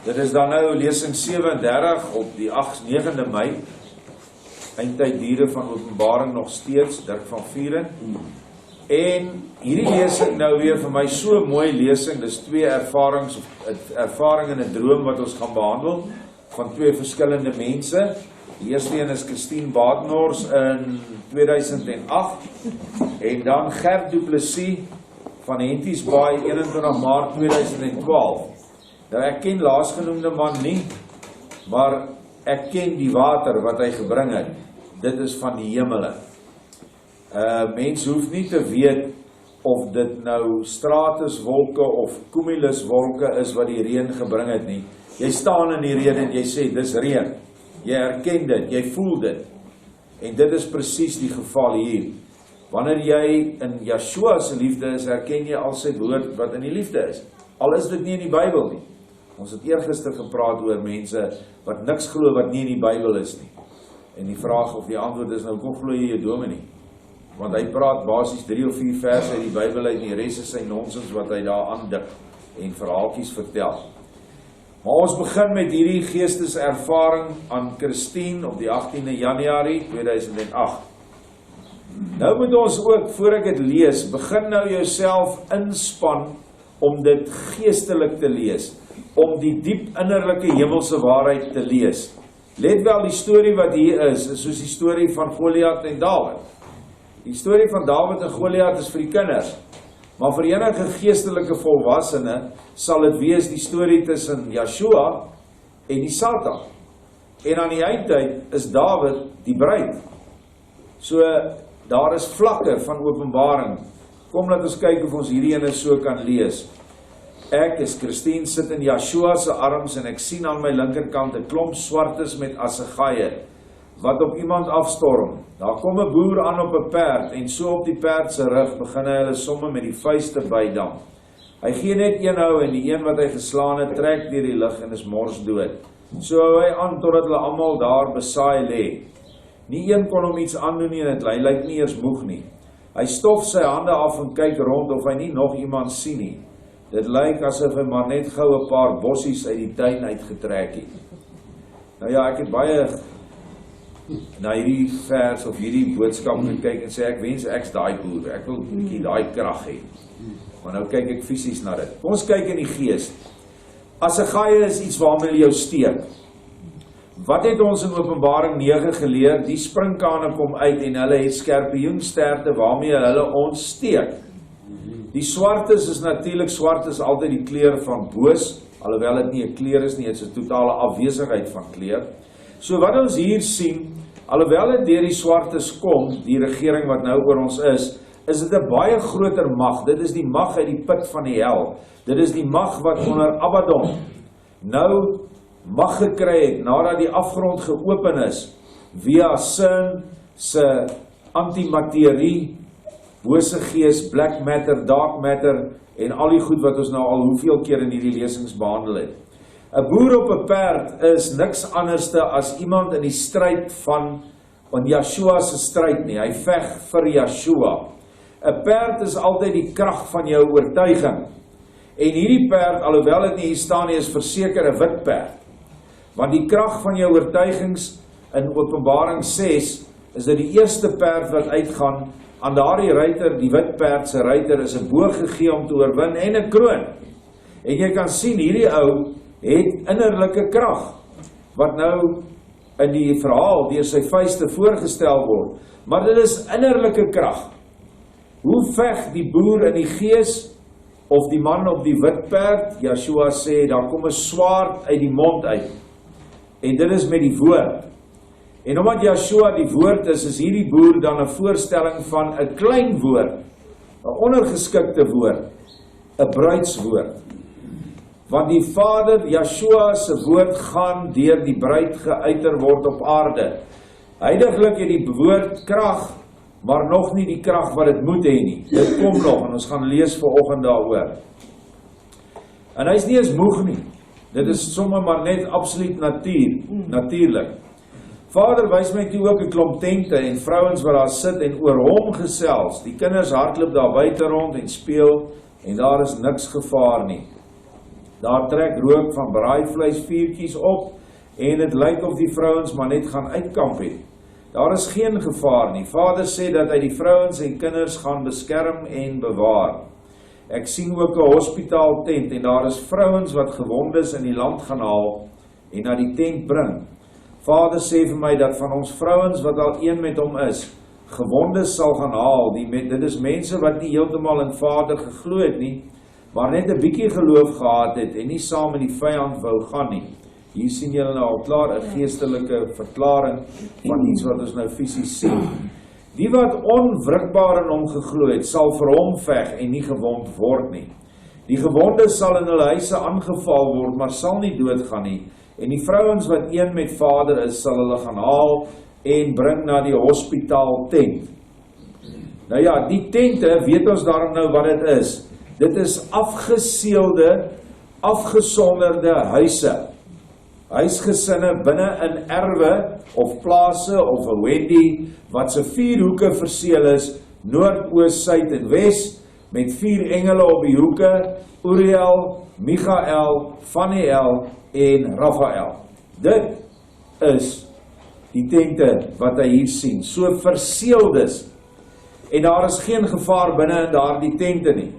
Dit is dan nou lesing 37 op die 9de Mei. Eindtyd Diere van Openbaring nog steeds, Dirk van Vieren. En hierdie lesing nou weer vir my so mooi lesing, dis twee ervarings, ervaring en 'n droom wat ons gaan behandel, van twee verskillende mense. Die eerste een is Christine Badenhorst in 2008, en dan Gert Du Plessis van Eindtyd Diere 21 Maart 2012. Nou ek ken laasgenoemde man nie, maar ek ken die water wat hy gebring het. Dit is van die hemele. Mens hoef nie te weet of dit nou stratuswolke of cumuluswolke is wat die reën gebring het nie. Jy staan in die reën en jy sê, dis reën. Jy herken dit, jy voel dit. En dit is presies die geval hier. Wanneer jy in Yeshua se liefde is, herken jy al sy woord wat in die liefde is. Al is dit nie in die Bybel nie. Ons het eergister gepraat oor mense wat niks glo wat nie in die Bybel is nie. En die vraag of die antwoord is nou, kom glo jy jou dominee? Want hy praat basies 3 of 4 verse uit die Bybel uit, die res is sy nonsens wat hy daar aandik en verhaaltjies vertel. Maar ons begin met hierdie geesteservaring aan Christine op die 18de Januarie 2008. Nou moet ons ook, voor ek dit lees, begin nou jouself inspan om dit geestelik te lees, om die diep innerlike hemelse waarheid te lees. Let wel, die storie wat hier is soos die storie van Goliat en Dawid. Die storie van Dawid en Goliat is vir die kinders, maar vir enige geestelike volwassene sal dit wees die storie tussen Yeshua en die Satan. En aan die eindtyd is Dawid die bruid. So, daar is vlakke van openbaring. Kom laat ons kyk of ons hierdie ene so kan lees. Ek is Christine, sit in Yeshua se arms en ek sien aan my linkerkant 'n klomp swartes met assegaaie wat op iemand afstorm. Daar kom 'n boer aan op 'n perd en so op die perd se rug begin hy hulle somme met die vuiste bydam. Hy gee net een hou en die een wat hy geslaan het trek deur die lug en is mors dood. So hou hy aan totdat hulle almal daar besaai lê. Nie een kon hom iets aandoen nie en hy lyk nie eers moeg nie. Hy stof sy hande af en kyk rond of hy nie nog iemand sien nie. Dit lyk asof hy maar net gou 'n paar bossies uit die tuin uitgetrek het. Nou ja, ek het baie na hierdie vers of hierdie boodskap gekyk en sê ek wens ek's daai boer. Ek wil 'n bietjie daai krag hê. Maar nou kyk ek fisies na dit. Ons kyk in die gees. Assegaaie is iets waarmee jy jou steek. Wat het ons in Openbaring 9 geleer? Die sprinkane kom uit en hulle het skorpioensterte waarmee hulle ons steek. Die swartes is natuurlik, swart is altyd die kleur van boos, alhoewel dit nie 'n kleur is nie, dit is 'n totale afwesigheid van kleur. So wat ons hier sien, alhoewel dit deur die swartes kom, die regering wat nou oor ons is dit 'n baie groter mag. Dit is die mag uit die put van die hel. Dit is die mag wat onder Abaddon nou mag gekry het, nadat die afgrond geopen is, via sin se antimaterie, bose gees, black matter, dark matter, en al die goed wat ons nou al hoeveel keer in hierdie lesings behandel het. 'n Boer op 'n perd is niks anderste as iemand in die stryd van Yeshua se stryd nie. Hy veg vir Yeshua. 'n Perd is altyd die krag van jou oortuiging. En hierdie perd, alhoewel dit nie hier staan nie, is verseker 'n wit perd. Want die krag van jou oortuigings in Openbaring 6 is dit die eerste perd wat uitgaan. Aan daardie ruiter, die wit perd se ruiter, is 'n boog gegee om te oorwin en 'n kroon. En jy kan sien, hierdie ou het innerlike krag, wat nou in die verhaal deur sy vuiste voorgestel word. Maar dit is innerlike krag. Hoe veg die boer in die gees, of die man op die wit perd? Yeshua sê, daar kom 'n swaard uit die mond uit. En dit is met die woord. En omdat Yeshua die woord is hierdie boer dan 'n voorstelling van 'n klein woord, 'n ondergeskikte woord, 'n bruidswoord. Want die Vader, Yeshua se woord gaan deur die bruid geuiter word op aarde. Heiliglik het die woord krag, maar nog nie die krag wat dit moet hê nie. Dit kom nog en ons gaan lees vanoggend daaroor. En hy's nie eens moeg nie. Dit is sommer maar net absoluut natuurlik. Vader wys my toe ook 'n klomp tente en vrouens wat daar sit en oor hom gesels. Die kinders hardloop daar buite rond en speel en daar is niks gevaar nie. Daar trek rook van braaivleisvuurtjies op, en het lyk of die vrouens maar net gaan uitkamp het. Daar is geen gevaar nie. Vader sê dat hy die vrouens en kinders gaan beskerm en bewaar. Ek sien ook 'n hospitaaltent, en daar is vrouens wat gewondes in die land gaan haal, en na die tent bring. Vader sê vir my dat van ons vrouens wat al een met hom is, gewondes sal gaan haal. Dit is mense wat nie heeltemal in Vader geglo het nie, maar net 'n bietjie geloof gehad het, en nie saam met die vyand wou gaan nie. Hier sien julle nou al klaar 'n geestelike verklaring van iets wat ons nou fisies sien. Die wat onwrikbaar in hom geglo het, sal vir hom veg en nie gewond word nie. Die gewondes sal in hulle huise aangeval word, maar sal nie doodgaan nie. En die vrouens wat een met Vader is, sal hulle gaan haal en bring na die hospitaaltent. Nou ja, die tente, weet ons daarom nou wat dit is. Dit is afgeseelde, afgesonderde huise. Huisgesinne binne in erwe of plase of 'n Wendy wat se 4 hoeke verseël is, noord, oos, suid en wes, met 4 engele op die hoeke, Uriel, Michael, Faniel en Raphael. Dit is die tente wat hy hier sien, so verseeldes. En daar is geen gevaar binne in daardie tente nie.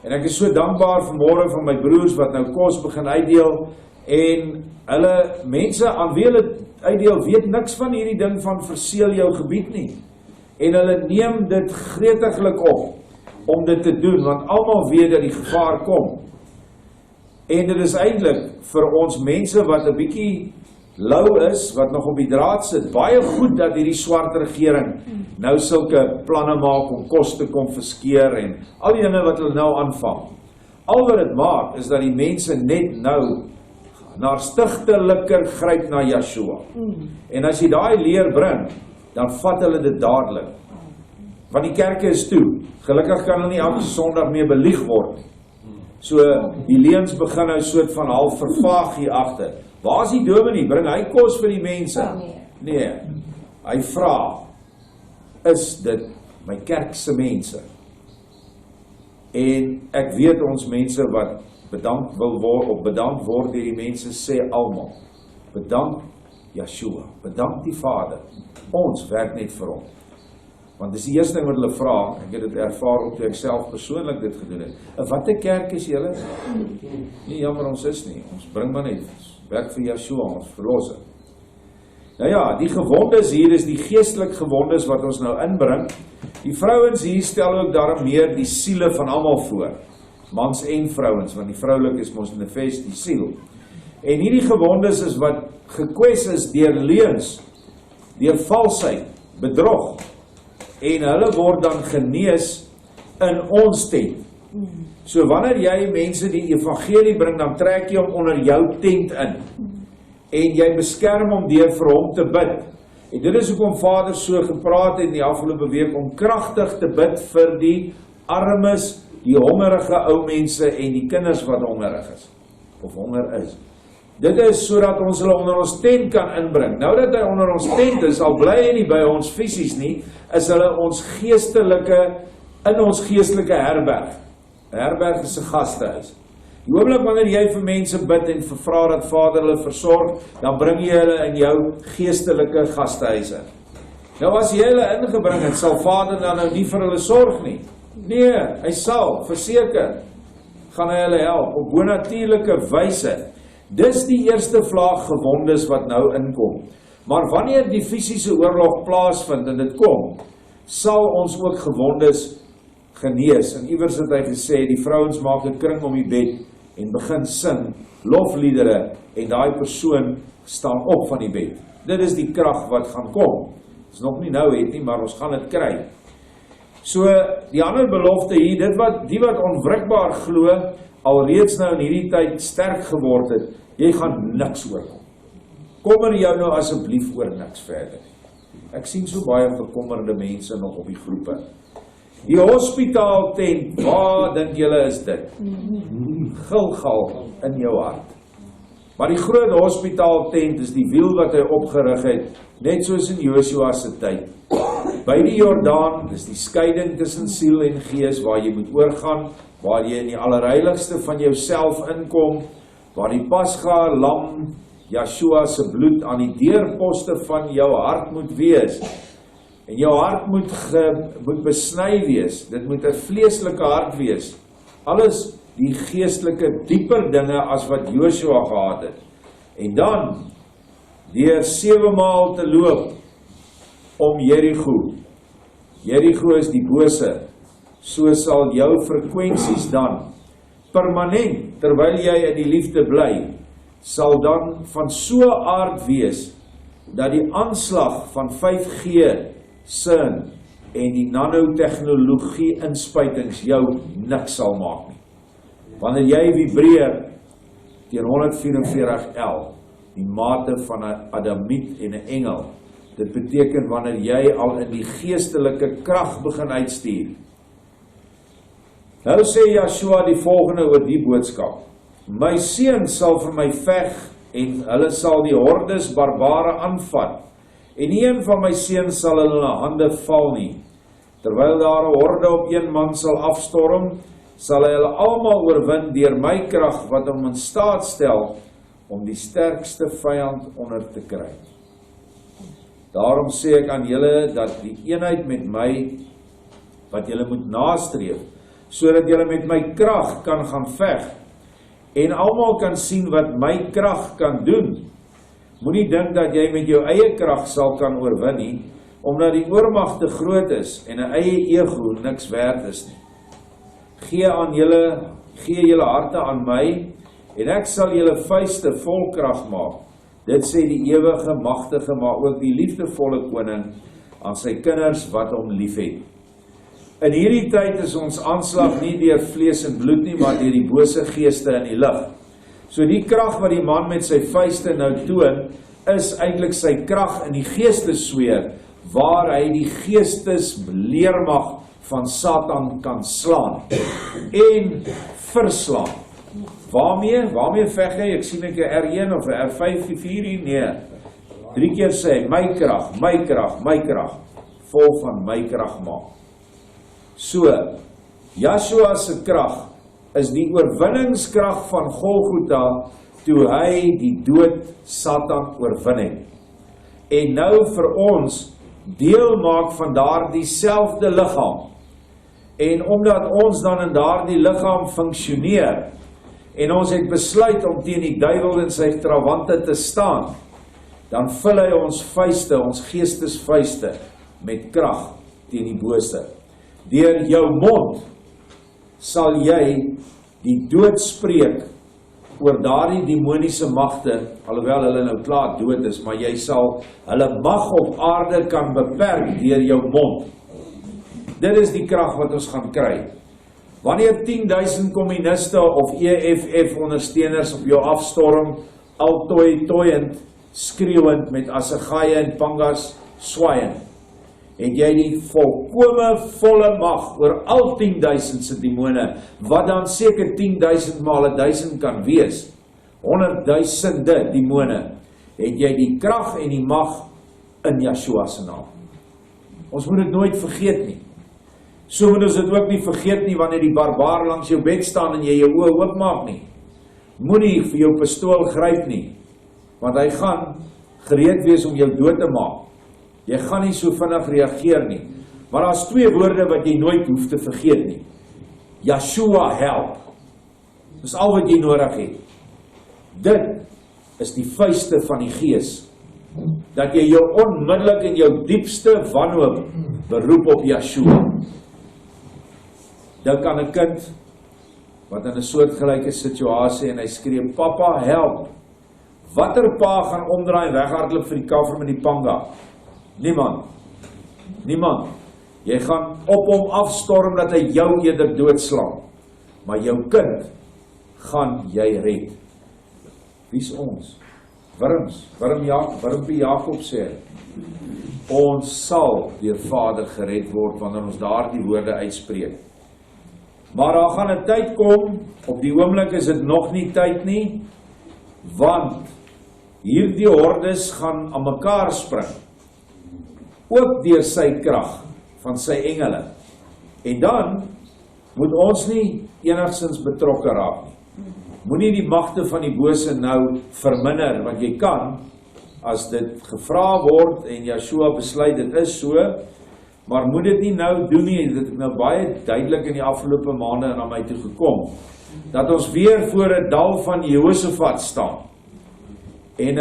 En ek is so dankbaar vanmôre van my broers wat nou kos begin uitdeel, en hulle mense aan wie hulle uitdeel weet niks van hierdie ding van verseël jou gebied nie. En hulle neem dit gretiglik op om dit te doen, want almal weet dat die gevaar kom. En dit is eintlik vir ons mense wat 'n bietjie lou is, wat nog op die draad sit, baie goed dat hierdie swart regering nou sulke planne maak om kos te konfiskeer en al die dinge wat hulle nou aanvang. Al wat dit maak is dat die mense net nou naar stigteliker gryp na Yeshua. En as jy daai leer bring, dan vat hulle dit dadelik. Want die kerke is toe. Gelukkig kan hulle nie elke Sondag meer belieg word nie. So die leuns begin nou soort van half vervaag hier agter. Waar is die dominee? Bring hy kos vir die mense? Nee. Hy vra, is dit my kerk se mense? En ek weet ons mense wat bedank wil word, of bedank word deur die mense sê almal. Bedank Yeshua, bedank die Vader. Ons werk net vir hom. Want dis die eerste ding wat hulle vra, ek het dit ervaar op toe ek self persoonlik dit gedoen het. En wat 'n kerk is julle? Nee, jammer ons is nie. Ons bring maar net, ons werk vir Yeshua, ons verlosser. Nou ja, die gewondes hier is die geestelik gewondes wat ons nou inbring. Die vrouens hier stel ook daarom meer die siele van almal voor. Mans en vrouens, want die vroulik is mos nefes, die siel. En hierdie gewondes is wat gekwes is deur leuns, deur valsheid, bedrog. En hulle word dan genees in ons tent. So wanneer jy mense die evangelie bring, dan trek jy hom onder jou tent in. En jy beskerm hom deur vir hom te bid. En dit is hoekom Vader so gepraat het in die afgelope week, om kragtig te bid vir die armes, die hongerige ou mense en die kinders wat hongerig is, of honger is. Dit is sodat ons hulle onder ons tent kan inbring. Nou dat hy onder ons tent is, al bly hy nie by ons fisies nie, is hulle ons geestelike, in ons geestelike herberg. 'n Herberg is 'n gastehuis. Die oomblik wanneer jy vir mense bid en vra dat Vader hulle versorg, dan bring jy hulle in jou geestelike gastehuise. Nou as jy hulle ingebring het, sal Vader dan nou nie vir hulle sorg nie. Nee, hy sal, verseker, gaan hy hulle help, op bonatuurlike wyse. Dis die eerste vlaag gewondes wat nou inkom. Maar wanneer die fisiese oorlog plaasvind en dit kom, sal ons ook gewondes genees. En iewers het hy gesê, die vrouens maak 'n kring om die bed en begin sing lofliedere, en daai persoon staan op van die bed. Dit is die krag wat gaan kom. Dit is nog nie nou het nie, maar ons gaan dit kry. So, die ander belofte hier, die wat onwrikbaar glo, alreeds nou in hierdie tyd sterk geword het, jy gaan niks oorkom. Kommer jou nou asseblief oor niks verder. Ek sien so baie bekommerde mense nog op die groepe. Die hospitaaltent, waar dink julle is dit? Gilgal in jou hart. Maar die groot hospitaaltent is die wiel wat hy opgerig het, net soos in Josua se tyd. by die Jordaan, dis die skeiding tussen siel en gees, waar jy moet oorgaan, waar jy in die allerheiligste van jouself inkom, waar die Pasga lam, Yeshua se bloed aan die deurposte van jou hart moet wees, en jou hart moet besny wees, dit moet 'n vleeslike hart wees, alles die geestelike dieper dinge as wat Joshua gehad het, en dan, deur 7 maal te loop, om Jericho. Jericho is die bose, so sal jou frekwensies dan, permanent, terwyl jy in die liefde bly, sal dan van so aard wees, dat die aanslag van 5G, sin, en die nanotechnologie inspuitings jou niks sal maak nie. Wanneer jy vibreer, teen 144L, die mate van 'n Adamiet en 'n engel, dit beteken wanneer jy al in die geestelike krag begin uitstuur. Nou sê Yeshua die volgende oor die boodskap. My seun sal vir my veg, en hulle sal die hordes barbare aanvat, en nie een van my seuns sal in hulle hande val nie. Terwyl daar 'n horde op een man sal afstorm, sal hy hulle almal oorwin deur my krag wat hom in staat stel om die sterkste vyand onder te kry. Daarom sê ek aan julle dat die eenheid met my wat julle moet nastreef, sodat julle met my krag kan gaan veg en almal kan sien wat my krag kan doen. Moenie dink dat jy met jou eie krag sal kan oorwin nie, omdat die oormag te groot is en 'n eie ego niks werd is nie. Gee julle harte aan my, en ek sal julle vuiste vol krag maak. Dit sê die ewige, magtige, maar ook die liefdevolle koning aan sy kinders wat hom liefhet. In hierdie tyd is ons aanslag nie deur vlees en bloed nie, maar deur die bose geeste in die lig. So die krag wat die man met sy vuiste nou toon, is eintlik sy krag in die geestesfeer, waar hy die geestesleermag van Satan kan slaan en verslaan. Waarmee veg hy? Ek sien ek 'n R1 of 'n R5 hier, nee. 3 keer sê hy, my krag, my krag, my krag, vol van my krag maak. So, Yeshua se krag is die oorwinningskrag van Golgotha, toe hy die dood Satan oorwin het. En nou vir ons deel maak van daardie selfde liggaam. En omdat ons dan in daardie liggaam funksioneer, en ons het besluit om teen die duiwel en sy trawante te staan, dan vul hy ons vuiste, ons geestesvuiste, met krag teen die bose. Deur jou mond sal jy die dood spreek oor daardie demoniese magte, alhoewel hulle nou klaar dood is, maar jy sal hulle mag op aarde kan beperk deur jou mond. Dit is die krag wat ons gaan kry. Wanneer 10.000 kommuniste of EFF ondersteuners op jou afstorm, altoiend, skreeuwend met assegaaie en pangas swaaiend, het jy die volkome volle mag oor al 10.000 se demone, wat dan seker 10.000 maal 1.000 kan wees, 100.000 demone, het jy die krag en die mag in Yeshua se naam. Ons moet dit nooit vergeet nie. So moet ons dit ook nie vergeet nie wanneer die barbaar langs jou bed staan en jy jou oë oopmaak nie. Moenie vir jou pistool gryp nie, want hy gaan gereed wees om jou dood te maak. Jy gaan nie so vinnig reageer nie. Maar daar's 2 woorde wat jy nooit hoef te vergeet nie. Yeshua help. Dis al wat jy nodig het. Dit is die vuiste van die Gees. Dat jy jou onmiddellik in jou diepste wanhoop beroep op Yeshua. Dink aan 'n kind wat in 'n soortgelyke situasie en hy skree, "Papa, help." Watter pa gaan omdraai en weghardloop vir die kaffer met die panga? Niemand. Jy gaan op hom afstorm dat hy jou eerder doodslaan. Maar jou kind gaan jy red. Wie's ons? Wurmpie Jakob sê, ons sal deur Vader gered word wanneer ons daardie woorde uitspreek. Maar daar gaan 'n tyd kom, op die oomblik is dit nog nie tyd nie, want hierdie hordes gaan aan mekaar spring. ook deur sy krag van sy engele. En dan moet ons nie enigstens betrokke raak nie. Moenie die magte van die bose nou verminder, want jy kan, as dit gevra word en Joshua besluit dit is so, maar moet dit nie nou doen nie, dit het nou baie duidelik in die afgelope maande na my toe gekom, dat ons weer voor 'n dal van Jehosafat staan. En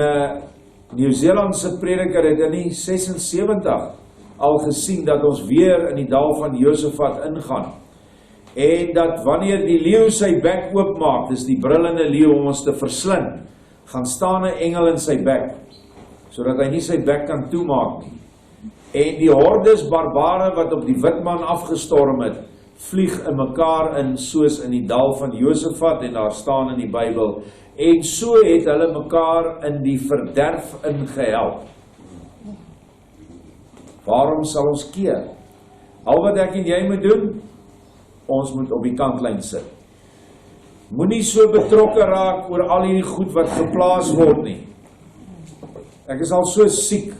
Nieu-Zeelandse prediker het in die 76 al gesien dat ons weer in die dal van Jehosafat ingaan. En dat wanneer die leeu sy bek oopmaak, dis die brullende leeu om ons te verslind, gaan staan 'n engel in sy bek, sodat hy nie sy bek kan toemaak nie. En die hordes barbare wat op die witman afgestorm het, vlieg in mekaar in soos in die dal van Jehosafat, en daar staan in die Bybel, en so het hulle mekaar in die verderf ingehelp. Waarom sal ons keer? Al wat ek en jy moet doen, ons moet op die kantlyn sit. Moenie so betrokke raak oor al hierdie goed wat geplaas word nie. Ek is al so siek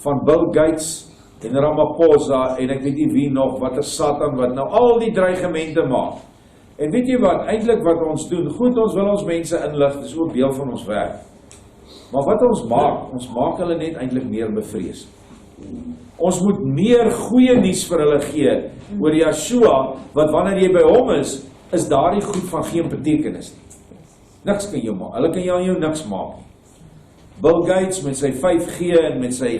van Bill Gates en Ramaphosa en ek weet nie wie nog, watter Satan wat nou al die dreigemente maak. En weet jy wat, eintlik wat ons doen, goed, ons wil ons mense inlig, dis ook deel van ons werk. Maar wat ons maak hulle net eintlik meer bevrees. Ons moet meer goeie nuus vir hulle gee oor Joshua, wat wanneer jy by hom is daardie goed van geen betekenis nie. Niks kan jou maak, hulle kan jou niks maak nie. Bill Gates met sy 5G en met sy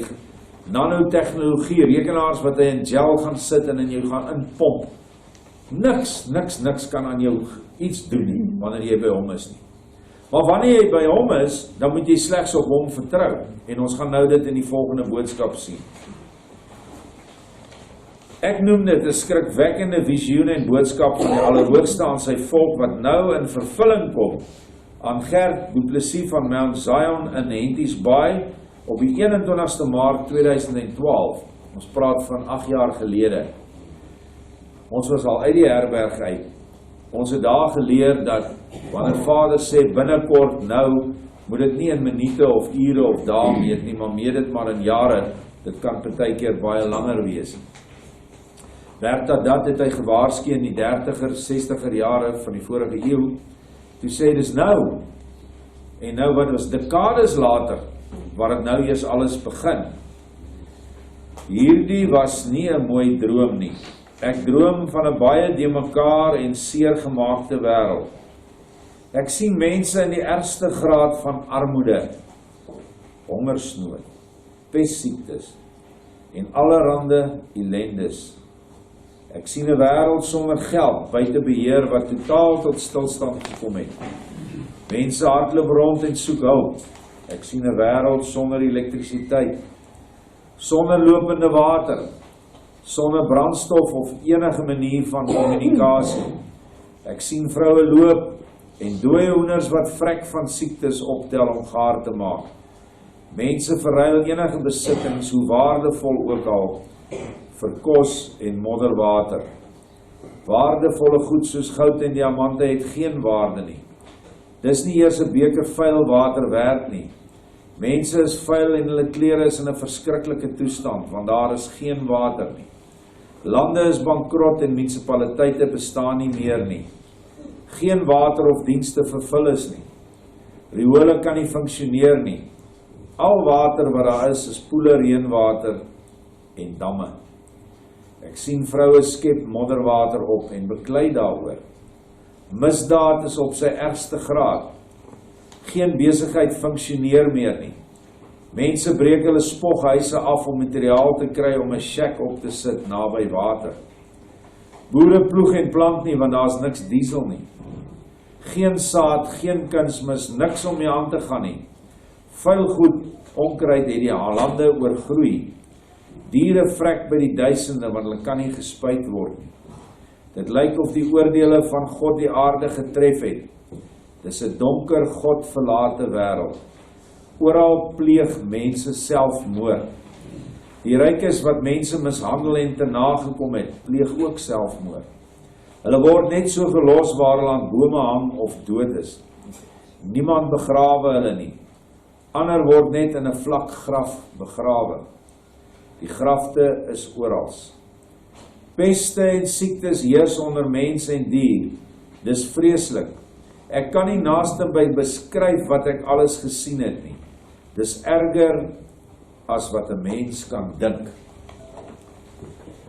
nanotechnologie, rekenaars wat hy in gel gaan sit en in jou gaan inpomp. Niks kan aan jou iets doen nie, wanneer jy by hom is nie. Maar wanneer jy by hom is, dan moet jy slegs op hom vertrou. En ons gaan nou dit in die volgende boodskap sien. Ek noem dit 'n skrikwekkende visioen en boodskap van die Allerhoogste aan sy volk wat nou in vervulling kom aan Gert Du Plessis van Mount Zion in Eindtyd Diere op die 21ste Maart 2012. Ons praat van 8 jaar gelede. Ons was al uit die herberg uit. Ons het daar geleer dat wanneer Vader sê binnekort nou, moet dit nie in minute of ure of dae meet nie, maar meet dit maar in jare. Dit kan partykeer baie langer wees. Dat het hy gewaarsku in die 30er, 60er jare van die vorige eeu. Toe sê dis nou. En nou wat was dekades later, waar het nou eers alles begin. Hierdie was nie 'n mooi droom nie. Ek droom van 'n baie de mekaar en seer gemaakte wêreld. Ek sien mense in die ergste graad van armoede, hongersnood, pestsiektes en allerhande ellendes. Ek sien 'n wêreld sonder geld, buite beheer wat totaal tot stilstand gekom het. Mense hardloop rond en soek hulp. Ek sien 'n wêreld sonder elektrisiteit, sonder lopende water, sonder brandstof of enige manier van kommunikasie. Ek sien vroue loop en dooie hoenders wat vrek van siektes optel om gaar te maak. Mense verruil enige besittings, hoe waardevol ook al, vir kos en modderwater. Waardevolle goed soos goud en diamante het geen waarde nie. Dis nie eers 'n beker vuil water werd nie. Mense is vuil en hulle klere is in 'n verskriklike toestand, want daar is geen water nie. Lande is bankrot en munisipaliteite bestaan nie meer nie. Geen water of dienste vervul is nie. Riole kan nie funksioneer nie. Al water wat daar is poele, reënwater en damme. Ek sien vroue skep modderwater op en beklei daaroor. Misdaad is op sy ergste graad. Geen besigheid funksioneer meer nie. Mense breek hulle spoghuise af om materiaal te kry om 'n shack op te sit naby water. Boere ploeg en plant nie, want daar is niks diesel nie. Geen saad, geen kunsmis, niks om mee aan te gaan nie. Vuil goed, onkruid het die lande oorgroei. Diere vrek by die duisende, want hulle kan nie gespuit word nie. Dit lyk of die oordeele van God die aarde getref het. Dis 'n donker, God-verlate wêreld. Oral pleeg mense selfmoord. Die rykes wat mense mishandel en te nagekom het, pleeg ook selfmoord. Hulle word net so gelos waar hulle aan bome hang of dood is. Niemand begrawe hulle nie. Ander word net in 'n vlak graf begrawe. Die grafte is oral. Peste en siektes heers onder mens en dier. Dis vreeslik. Ek kan nie naaste by beskryf wat ek alles gesien het nie. Dis erger as wat 'n mens kan dink.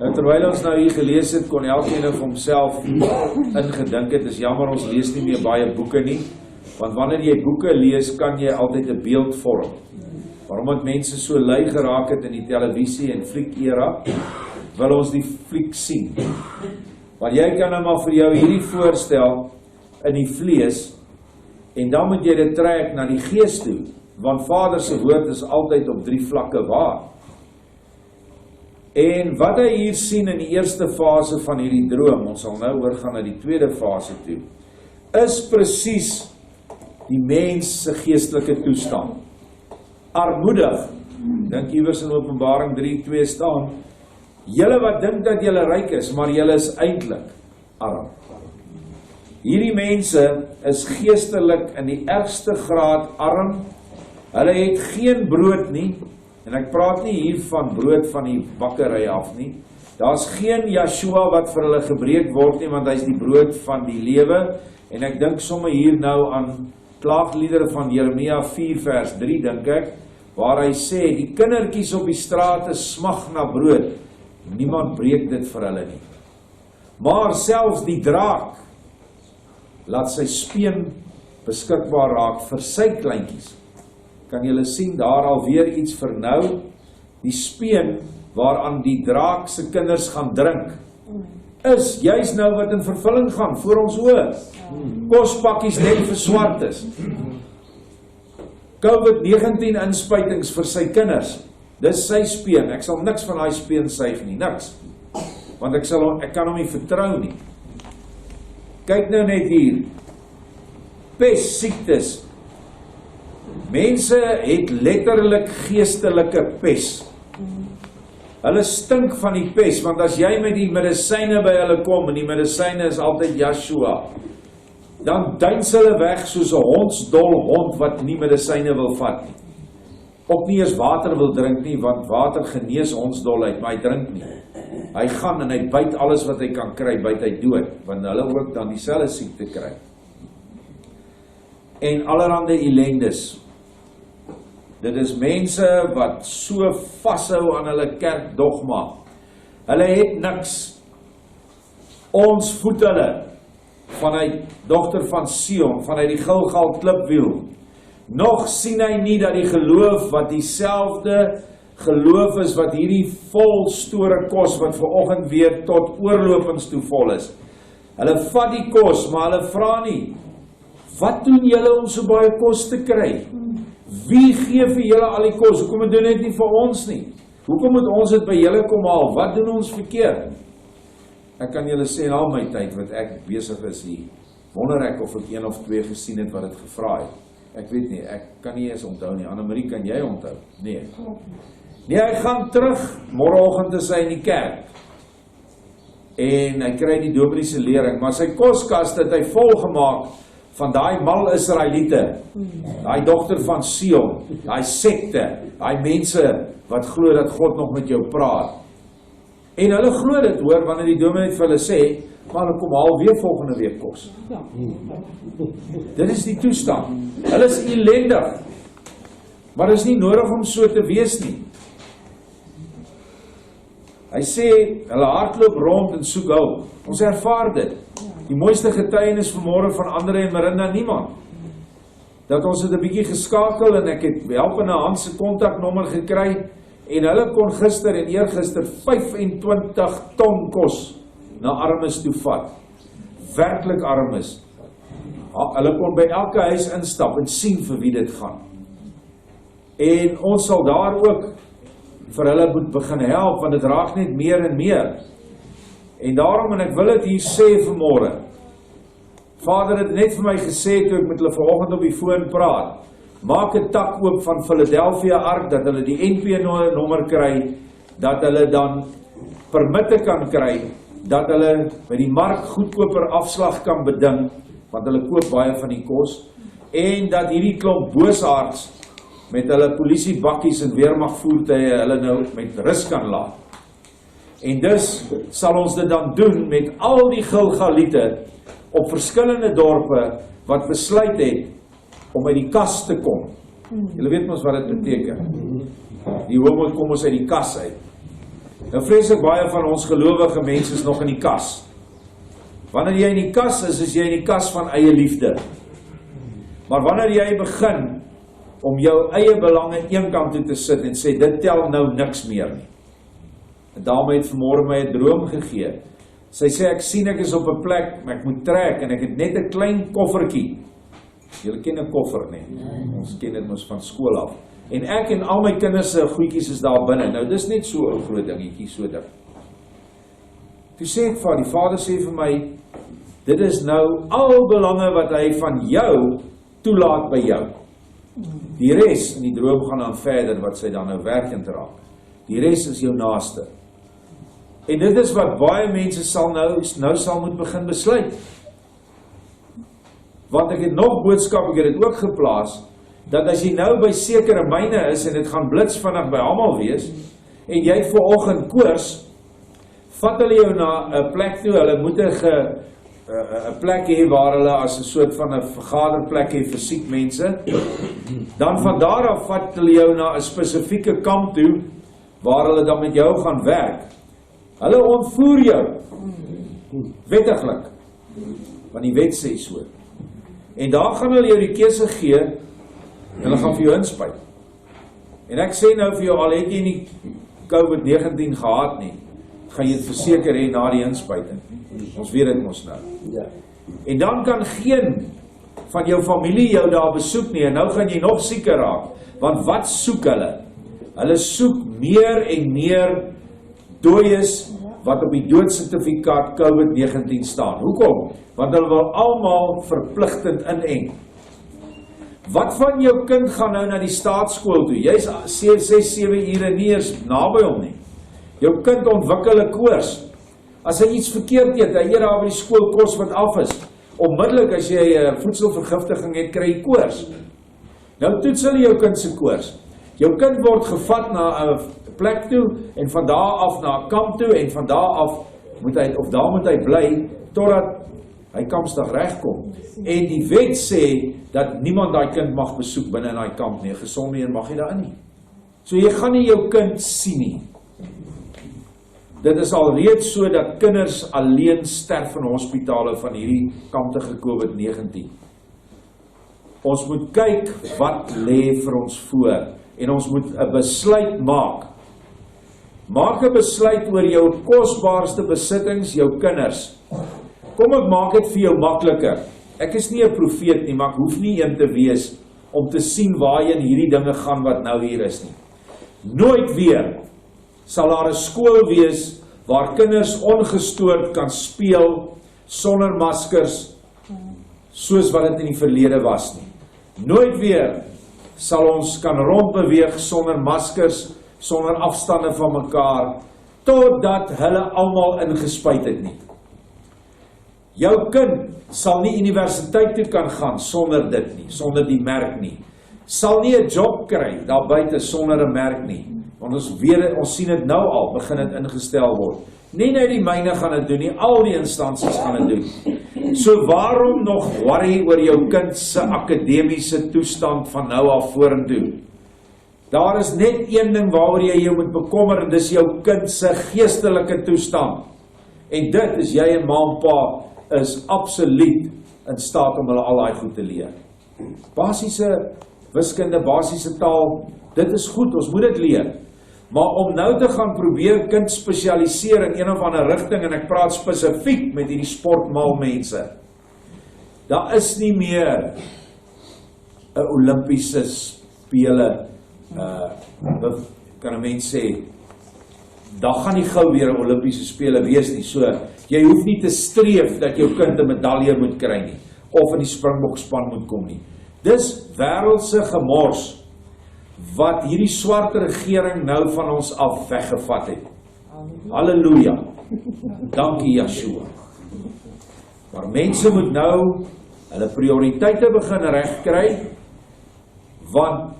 Nou terwyl ons nou hier gelees het, kon elkeen vir homself ingedink het, is jammer ons lees nie meer baie boeke nie, want wanneer jy boeke lees, kan jy altyd 'n beeld vorm. Waarom het mense so lui geraak het in die televisie en fliek-era, wil ons die fliek sien. Want jy kan nou maar vir jou hierdie voorstel in die vlees, en dan moet jy dit trek na die gees toe, want Vader se woord is altyd op 3 vlakke waar. En wat hy hier sien in die eerste fase van hierdie droom, ons sal nou oorgaan na die tweede fase toe, is presies die mens se geestelike toestand. Armoedig, dink iewers in Openbaring 3:2 staan, julle wat dink dat julle ryk is, maar julle is eintlik arm. Hierdie mense is geestelik in die ergste graad arm. Hulle het geen brood nie, en ek praat nie hier van brood van die bakkery af nie. Daar's geen Yeshua wat vir hulle gebreek word nie, want hy is die brood van die lewe. En ek dink sommer hier nou aan klaagliedere van Jeremia 4 vers 3 dink ek, waar hy sê, die kindertjies op die strate smag na brood, niemand breek dit vir hulle nie. Maar selfs die draak, laat sy speen beskikbaar raak vir sy kleintjies. Kan julle sien, daar alweer iets vernou, die speen waaraan die draak se kinders gaan drink, is juist nou wat in vervulling gaan, voor ons oë. Kospakkies net vir swartes. COVID-19 inspuitings vir sy kinders, dis sy speen, ek sal niks van daai speen suig nie, niks. Want ek kan hom nie vertrou nie. Kyk nou net hier, pes, siektes. Mense het letterlik geestelike pes. Hulle stink van die pes, want as jy met die medisyne by hulle kom, en die medisyne is altyd Yeshua, dan duins hulle weg soos 'n hondsdol hond wat nie medisyne wil vat nie. Ook nie eens water wil drink nie, want water genees hondsdolheid, maar hy drink nie. Hy gaan en hy byt alles wat hy kan kry, byt hy dood, want hulle ook dan dieselfde siekte kry. En allerhande ellendes. Dit is mense wat so vashou aan hulle kerkdogma. Hulle het niks. Ons voed hulle vanuit dogter van Sion, vanuit die Gilgal klipwiel. Nog sien hy nie dat die geloof wat dieselfde geloof is wat hierdie vol store kos wat vanoggend weer tot oorlopings toe vol is. Hulle vat die kos, maar hulle vra nie, wat doen julle om so baie kos te kry? Wie gee vir julle al die kos? Hoekom doen dit nie vir ons nie? Hoekom moet ons dit by julle kom haal? Wat doen ons verkeerd? Ek kan julle sê, in al my tyd wat ek besig is hier, wonder ek of ek 1 of 2 gesien het wat het gevra het. Ek weet nie, ek kan nie eens onthou nie. Annemarie, kan jy onthou? Nee. Nee, hy gaan terug, môreoggend is hy in die kerk. En hy kry die dominee se lering, maar sy koskas het hy volgemaak van daai mal Israeliete, daai dogter van Sion, daai sekte, daai mense wat glo dat God nog met jou praat. En hulle glo dit hoor, wanneer die dominee vir hulle sê, maar hulle kom haal weer volgende week kos. Dit is die toestand. Hulle is ellendig, maar dit is nie nodig om so te wees nie. Hy sê, hulle hardloop rond en soek hulp. Ons ervaar dit. Die mooiste getuienis vanmôre van Andre en Marinda niemand. Dat ons het 'n bietjie geskakel en ek het helpende hand se kontaknommer gekry en hulle kon gister en eergister 25 ton kos na armes toe vat. Werklik armes. Hulle kon by elke huis instap en sien vir wie dit gaan. En ons sal daar ook vir hulle moet begin help, want dit raak net meer en meer. En daarom, en ek wil dit hier sê vanmôre, Vader het net vir my gesê, toe ek met hulle vanoggend op die foon praat, maak 'n tak oop van Philadelphia Ark, dat hulle die NP-nommer kry, dat hulle dan permitte kan kry, dat hulle by die mark goedkoper afslag kan beding, want hulle koop baie van die kos, en dat hierdie klomp boosaards met hulle polisiebakkies en weermagvoertuie hulle nou met rus kan laat. En dus sal ons dit dan doen met al die Gilgaliete op verskillende dorpe wat besluit het om uit die kas te kom. Julle weet mos wat dit beteken. Die homo kom ons uit die kas uit. Nou vreeslik baie van ons gelowige mense is nog in die kas. Wanneer jy in die kas is jy in die kas van eie liefde. Maar wanneer jy begin om jou eie belange een kant toe te sit en sê, dit tel nou niks meer nie. En daarmee het vanmorgen my 'n droom gegee. Sy sê, ek sien ek is op 'n plek, maar ek moet trek en ek het net 'n klein koffertjie. Julle ken 'n koffer, nee? Ons ken dit mos van skool af. En ek en al my kinders se goedjies is daar binne. Nou dis net so 'n groot dingetjie, so dik. Toe sê ek vir die Vader sê vir my, dit is nou al belange wat hy van jou toelaat by jou. Die res in die droom gaan dan verder wat sy dan nou werkend raak. Die res is jou naaste. En dit is wat baie mense sal nou sal moet begin besluit. Want ek het nog boodskap, ek het dit ook geplaas, dat as jy nou by sekere myne is en dit gaan blits vinnig by almal wees en jy vanoggend koors, vat hulle jou na 'n plek toe, hulle moet 'n plek hê waar hulle as 'n soort van 'n vergaderplek hê vir siek mense. Dan van daar af vat hulle jou na 'n spesifieke kamp toe waar hulle dan met jou gaan werk. Hulle ontvoer jou wettiglik, want die wet sê so. En daar gaan hulle jou die keuse gee en hulle gaan vir jou inspuit. En ek sê nou vir jou, al het jy nie COVID-19 gehad nie, gaan jy het verseker hê na die inspuiting. Ons weet dit mos nou. Ja. En dan kan geen van jou familie jou daar besoek nie, en nou gaan jy nog sieker raak. Want wat soek hulle? Hulle soek meer en meer dooies wat op die doodsertifikaat COVID-19 staan. Hoekom? Want hulle wil almal verpligtend inent. Wat van jou kind gaan nou na die staatskool toe? Jy is 6-7 ure nie eens naby hom nie. Jou kind ontwikkel 'n koors. As hy iets verkeerd eet, hy eet daar by die skool kos wat af is. Onmiddellik as jy voedselvergiftiging het, kry jy koors. Nou toets hulle jou kind se koors. Jou kind word gevat na 'n plek toe en van daar af na 'n kamp toe en van daar af moet hy bly totdat hy kampsdag regkom. En die wet sê dat niemand daai kind mag besoek binne in daai kamp nie. Gesonde een mag jy daarin nie. So jy gaan nie jou kind sien nie. Dit is alreeds so dat kinders alleen sterf in hospitale van hierdie kantige COVID-19. Ons moet kyk wat lê vir ons voor en ons moet 'n besluit maak. Maak 'n besluit oor jou kosbaarste besittings, jou kinders. Kom ek maak dit vir jou makliker. Ek is nie 'n profeet nie, maar ek hoef nie een te wees om te sien waarheen hierdie dinge gaan wat nou hier is nie. Nooit weer sal daar 'n skool wees waar kinders ongestoord kan speel sonder maskers soos wat dit in die verlede was nie. Nooit weer sal ons kan rondbeweeg sonder maskers, sonder afstande van mekaar, totdat hulle almal ingespuit het nie. Jou kind sal nie universiteit toe kan gaan sonder dit nie, sonder die merk nie. Sal nie 'n job kry daar buite sonder 'n merk nie. Want ons sien dit nou al, begin dit ingestel word. Nie net die myne gaan dit doen nie, al die instansies gaan dit doen. So waarom nog worry oor jou kind se akademiese toestand van nou af vorentoe? Daar is net een ding waaroor jy jou moet bekommer, en dis jou kind se geestelike toestand. En dit is jy en ma en pa is absoluut in staat om hulle al daai goed te leer. Basiese wiskunde, basiese taal, dit is goed, ons moet dit leer. Maar om nou te gaan probeer kind spesialiseer in een of ander rigting, en ek praat spesifiek met hierdie sportmal mense, daar is nie meer 'n Olimpiese spele, kan 'n mens sê, daar gaan nie gou weer 'n Olimpiese spele wees nie, so jy hoef nie te streef dat jou kind 'n medalje moet kry nie, of in die springbokspan moet kom nie. Dis wêreldse gemors wat hierdie swart regering nou van ons af weggevat het. Halleluja. Dankie Yeshua. Maar mense moet nou hulle prioriteite begin regkry, want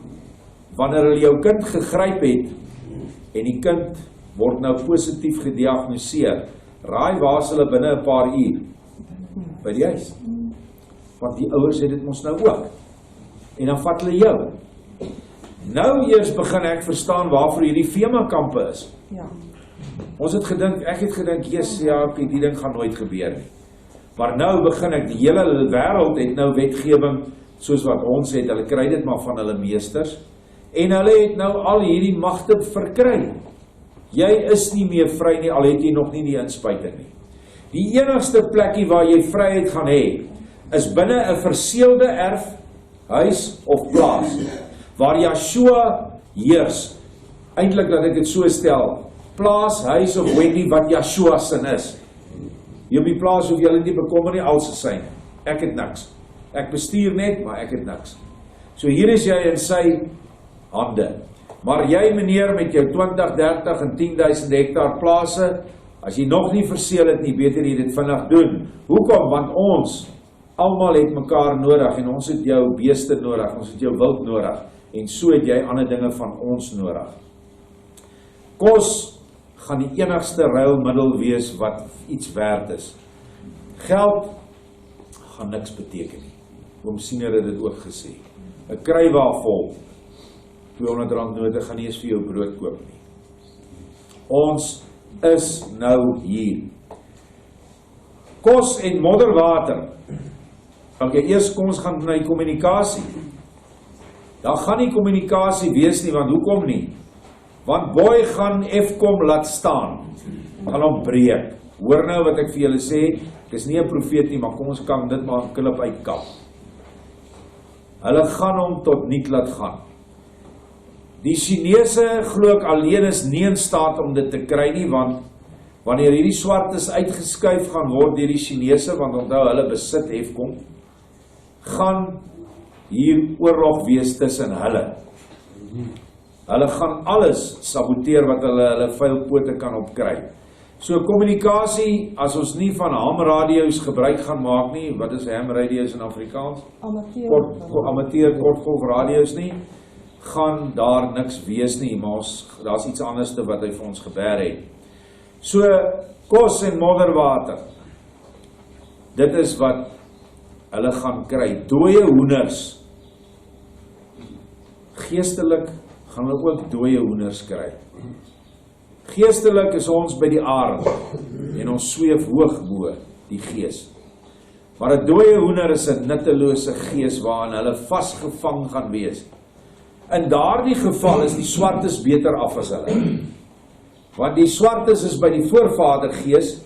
wanneer hulle jou kind gegryp het, en die kind word nou positief gediagnoseer, raai waar is hulle binne 'n paar uur? By die huis. Want die ouers het dit mos nou ook. En dan vat hulle jou. Nou eers begin ek verstaan waarvoor hierdie FEMA-kampe is. Ja. Ek het gedink, yes, ja, okay, die ding gaan nooit gebeur nie. Maar nou begin ek, die hele wêreld het nou wetgewing, soos wat ons het, hulle kry dit maar van hulle meesters, en hulle het nou al hierdie magte verkry. Jy is nie meer vry nie, al het jy nog nie die inspuiting nie. Die enigste plekkie waar jy vryheid gaan hê, is binne 'n verseelde erf, huis of plaas, waar Yeshua heers. Eintlik laat ek dit so stel, plaas, huis of Wendy wat Yeshua sin is. Hier op die plaas hoef julle nie bekommer nie, al se syne. Ek het niks. Ek bestuur net, maar ek het niks. So hier is jy in sy hande. Maar jy meneer met jou 20, 30 en 10.000 hektaar plase, as jy nog nie verseël het nie, beter jy dit vinnig doen. Hoekom? Want ons almal het mekaar nodig en ons het jou beeste nodig, ons het jou wild nodig en so het jy ander dinge van ons nodig. Kos gaan die enigste ruilmiddel wees wat iets werd is. Geld gaan niks beteken nie. Oom Siener het dit ook gesê. 'n Kruiwa vol R200 note gaan nie eens vir jou brood koop nie. Ons is nou hier. Kos en modderwater. Eers kom ons gaan na die kommunikasie. Daar gaan nie kommunikasie wees nie, want hoekom nie? Want boy gaan Eskom laat staan. Gaan hom breek. Hoor nou wat ek vir julle sê, ek is nie 'n profeet nie, maar kom ons kan dit maar 'n klip uitkap. Hulle gaan hom tot niet laat gaan. Die Chinese glo ek alleen is nie in staat om dit te kry nie, want wanneer hierdie swartes uitgeskuif gaan word deur die Chinese, want onthou hulle besit Eskom, gaan hier oorlog wees tussen hulle. Hulle gaan alles saboteer wat hulle vuilpote kan opkry. So kommunikasie, as ons nie van hamradio's gebruik gaan maak nie, wat is hamradio's in Afrikaans? Amateur kortgolf radio's nie, gaan daar niks wees nie, maar daar's iets anders wat hy vir ons gebeur het. So, kos en modderwater, dit is wat hulle gaan kry. Dooie hoenders, geestelik gaan hulle ook dooie hoenders kry. Geestelik is ons by die arend en ons sweef hoog bo die gees. Maar 'n dooie hoender is 'n nuttelose gees waarin hulle vasgevang gaan wees. In daardie geval is die swartes beter af as hulle. Want die swartes is by die voorvader gees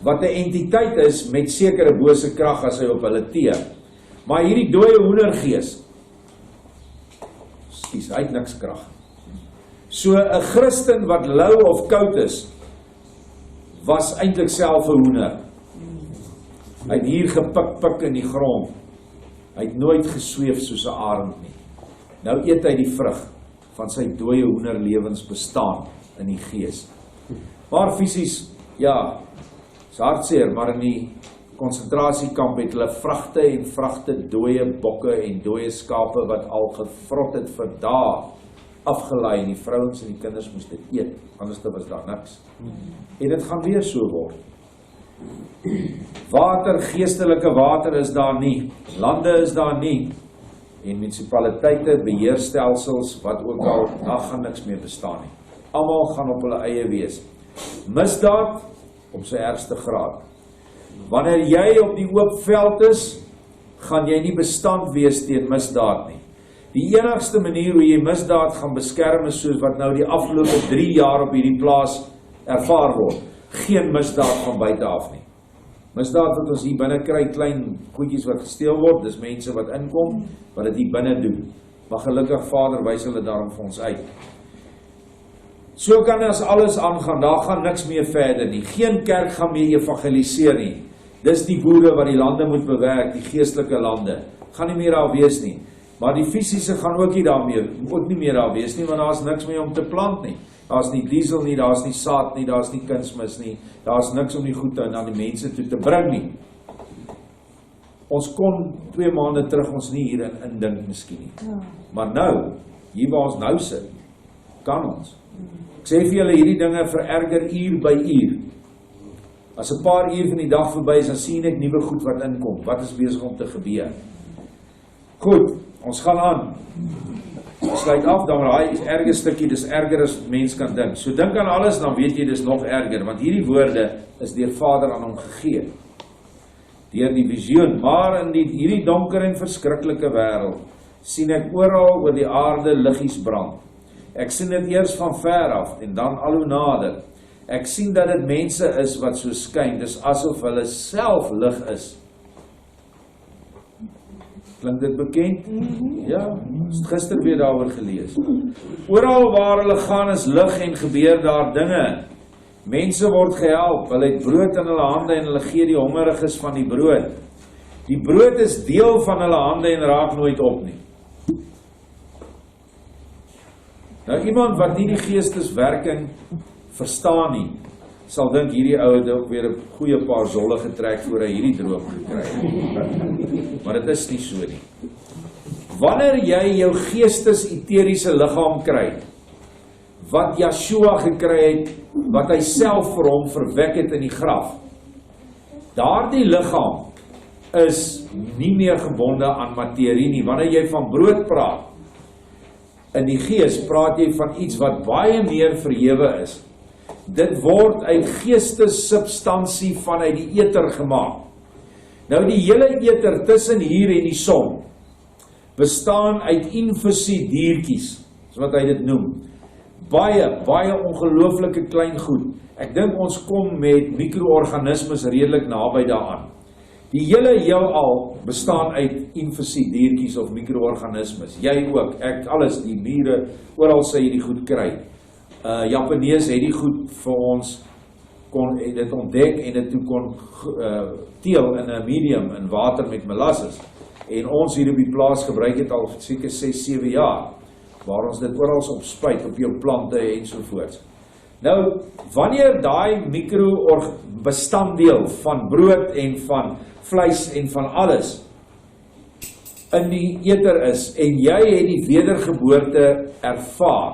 wat 'n entiteit is met sekere bose krag as hy op hulle teer. Maar hierdie dooie hoendergees, hy het niks krag. So 'n Christen wat lou of koud is, was eintlik self 'n hoender. Hy het hier gepik in die grond. Hy het nooit gesweef soos 'n arend nie. Nou eet hy die vrug van sy dooie hoenderlewens bestaan in die gees. Maar fisies, ja, is hartseer, maar in die konsentrasiekamp het hulle vragte en vragte dooie bokke en dooie skape wat al gevrot het vir dae afgelaai en die vrouens en die kinders moes dit eet, anders was daar niks. En dit gaan weer so word. Water, geestelike water is daar nie, lande is daar nie, en munisipaliteite, beheerstelsels, wat ook al, daar gaan niks meer bestaan nie. Almal gaan op hulle eie wees. Misdaad, op sy ergste graad. Wanneer jy op die oop veld is, gaan jy nie bestand wees teen misdaad nie. Die enigste manier hoe jy misdaad gaan beskerm is soos wat nou die afgelope 3 jaar op hierdie plaas ervaar word. Geen misdaad van buite af nie. Misdaad wat ons hier binne kry, klein goedjies wat gesteel word, dis mense wat inkom, wat dit hier binne doen. Maar gelukkig Vader wys hulle daarom vir ons uit. So kan as alles aangaan, daar gaan niks meer verder nie. Geen kerk gaan meer evangeliseer nie. Dis die boere wat die lande moet bewerk, die geestelike lande. Gaan nie meer daar wees nie. Maar die fisiese gaan ook nie meer daar wees nie, want daar is niks meer om te plant nie. Daar is nie diesel nie, daar is nie saad nie, daar is nie kunsmis nie, daar is niks om die goed aan die mense toe te bring nie. Ons kon 2 maande terug ons nie hierin indink miskien nie. Maar nou hier waar ons nou sit, kan ons. Ek sê vir julle, hierdie dinge vererger uur by uur. As 'n paar uur van die dag verby is, dan sien ek nuwe goed wat inkom. Wat is besig om te gebeur? Goed, ons gaan aan. Ons sluit af, dan raai erge stukkie, dis erger as mens kan dink. So dink aan alles, dan weet jy dis nog erger, want hierdie woorde is deur Vader aan hom gegee. Deur die visioen, maar in hierdie donker en verskriklike wêreld, sien ek oral oor die aarde liggies brand. Ek sien dit eers van ver af, en dan al hoe nader. Ek sien dat dit mense is wat so skyn, dis asof hulle self lig is. Klink dit bekend? Ja, ons het gister weer daaroor gelees. Oral waar hulle gaan is lig en gebeur daar dinge. Mense word gehelp, hulle het brood in hulle hande en hulle gee die hongeriges van die brood. Die brood is deel van hulle hande en raak nooit op nie. Nou iemand wat nie die geesteswerking verstaan nie, sal dink hierdie ou het ook weer 'n goeie paar zolle getrek voor hy hierdie droom gekry het. Maar dit is nie so nie. Wanneer jy jou geestes-eteriese liggaam kry, wat Yeshua gekry het, wat hy self vir hom verwek het in die graf, daardie liggaam is nie meer gebonde aan materie nie. Wanneer jy van brood praat, in die gees praat jy van iets wat baie meer verhewe is. Dit word uit geestessubstansie vanuit die eter gemaak. Nou die hele eter tussen hier en die son bestaan uit infusieddiertjies, so wat hy dit noem. Baie ongelooflike klein goed. Ek dink ons kom met mikroorganismes redelik naby daaraan. Die hele heelal bestaan uit infusieddiertjies of mikroorganismes. Jy ook, ek, alles, die mure, oral sê jy die goed kry. Japanees het die goed vir ons kon dit ontdek en dit toe kon teel in 'n medium in water met molasses. En ons hier op die plaas gebruik het al seker 6-7 jaar, waar ons dit oral op spuit op jou plante ensovoorts. Nou, wanneer daai mikro-bestanddeel van brood en van vleis en van alles in die eter is en jy het die wedergeboorte ervaar,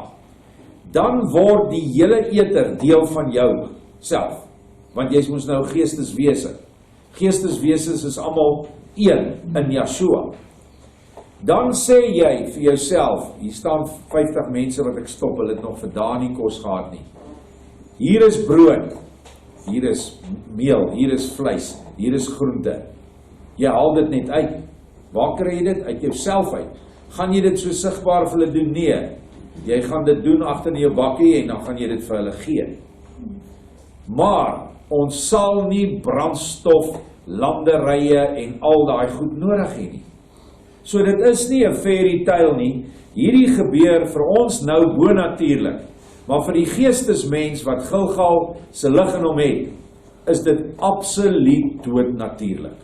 dan word die hele eter deel van jou self, want jy moes nou geesteswese. Geesteswese is almal een in Yeshua. Dan sê jy vir jouself, hier staan 50 mense wat ek stop, hulle het nog vir dae nie kos gehad nie. Hier is brood, hier is meel, hier is vleis, hier is groente. Jy haal dit net uit. Waar kry jy dit? Uit jouself uit. Gaan jy dit so sigbaar vir hulle doen? Nee. Jy gaan dit doen agter in jou bakkie en dan gaan jy dit vir hulle gee. Maar ons sal nie brandstof, landerye en al daai goed nodig hê nie. So dit is nie 'n fairy tale nie. Hierdie gebeur vir ons nou bonatuurlik. Maar vir die geestesmens wat Gilgal se lig in hom het, is dit absoluut doodnatuurlik.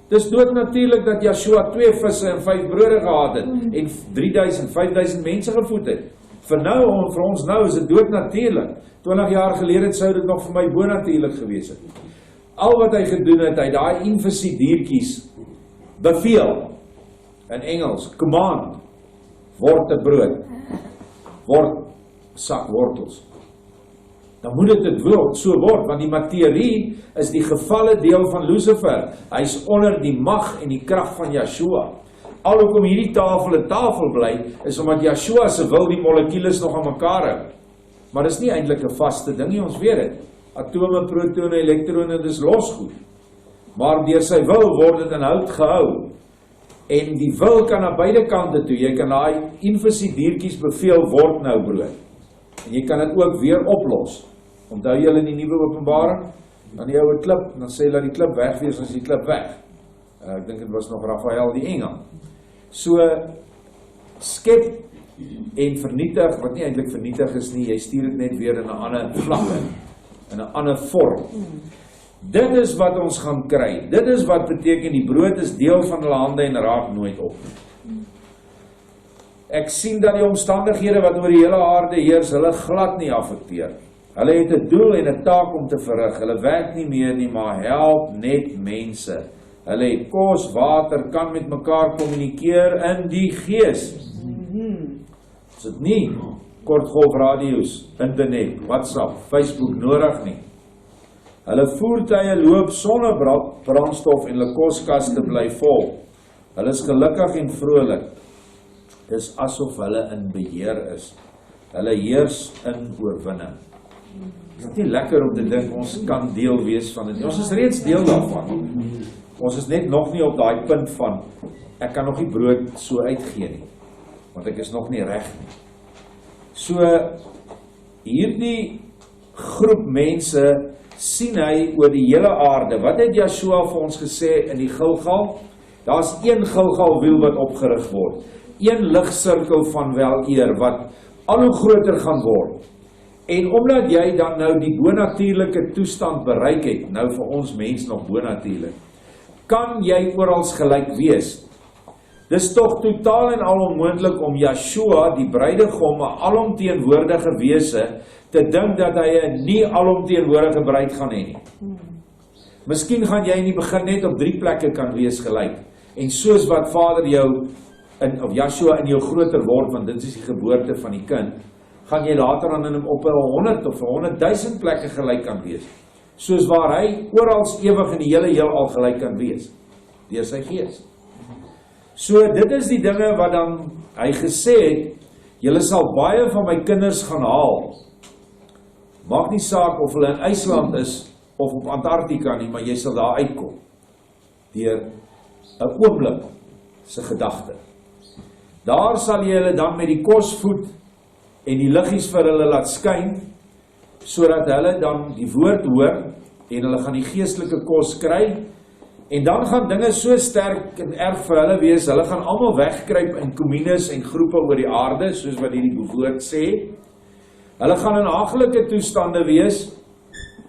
Dis doodnatuurlik dat Yeshua 2 visse en 5 brode gehad het en 3000, 5000 mense gevoed het. Vir ons nou is dit doodnatuurlik. 20 jaar gelede sou dit nog vir my bonatuurlik gewees het. Al wat hy gedoen het, hy daai infusieddiertjies beveel, in Engels, command, word 'n brood, word sak wortels. Dan moet dit so word, want die materie is die gevalle deel van Lucifer. Hy's onder die mag en die krag van Yeshua. Alhoewel hierdie tafel 'n tafel bly, is omdat Yeshua se wil die molekules nog aan mekaar hou. Maar dis nie eintlik 'n vaste ding nie, ons weet dit. Atome, protone, elektrone, dis losgoed. Maar deur sy wil word dit in hout gehou. En die wil kan aan beide kante toe. Jy kan daai infusieddiertjies beveel word nou brood. En jy kan dit ook weer oplos. Onthou julle in die nuwe Openbaring? Dan die oue klip, dan sê hulle die klip wegwees, as die klip weg. Ek dink dit was nog Raphael die engel. So skep en vernietig, wat nie eintlik vernietig is nie, jy stuur dit net weer in 'n ander vlak in 'n ander vorm. Dit is wat ons gaan kry. Dit is wat beteken die brood is deel van hulle hande en raak nooit op. Ek sien dat die omstandighede wat oor die hele aarde heers, hulle glad nie affekteer. Hulle het 'n doel en 'n taak om te verrig. Hulle werk nie meer nie, maar help net mense. Hulle het kos, water, kan met mekaar kommunikeer in die gees. Ons het nie kortgolfradio's, internet, WhatsApp, Facebook nodig nie. Hulle voertuie loop sonder brandstof en hulle koskaste bly vol. Hulle is gelukkig en vrolik. Dis asof hulle in beheer is. Hulle heers in oorwinning. Is dit nie lekker om te dink ons kan deel wees van dit? Ons is reeds deel daarvan. Ons is net nog nie op daai punt van ek kan nog nie brood so uitgee nie, want ek is nog nie reg nie. So hierdie groep mense sien hy oor die hele aarde. Wat het Joshua vir ons gesê in die Gilgal? Daar's een Gilgal wiel wat opgerig word. Een ligsirkel van weleer wat al hoe groter gaan word. En omdat jy dan nou die bonatuurlike toestand bereik het, nou vir ons mens nog bonatuurlik, kan jy orals gelyk wees. Dis tog totaal en al onmoontlik om Joshua, die bruidegom, 'n alomteenwoordige wese, te dink dat hy 'n nie alomteenwoordige bruid gaan hê nie. Miskien gaan jy in die begin net op 3 plekke kan wees gelyk. En soos wat Vader jou of Joshua in jou groter word, want dit is die geboorte van die kind, gaan jy later aan hom op 100 of 100.000 plekke gelyk kan wees. Soos waar hy orals ewig in die hele heelal gelyk kan wees, deur sy gees. So dit is die dinge wat dan hy gesê het, julle sal baie van my kinders gaan haal. Maak nie saak of hulle in IJsland is, of op Antarktika nie, maar jy sal daar uitkom, deur 'n oomblik se gedagte. Daar sal jy hulle dan met die kos voed, en die liggies vir hulle laat skyn, sodat hulle dan die woord hoor, en hulle gaan die geestelike kos kry, en dan gaan dinge so sterk en erg vir hulle wees, hulle gaan almal wegkruip in kommunes en groepe oor die aarde, soos wat hierdie woord sê. Hulle gaan in hagelike toestande wees,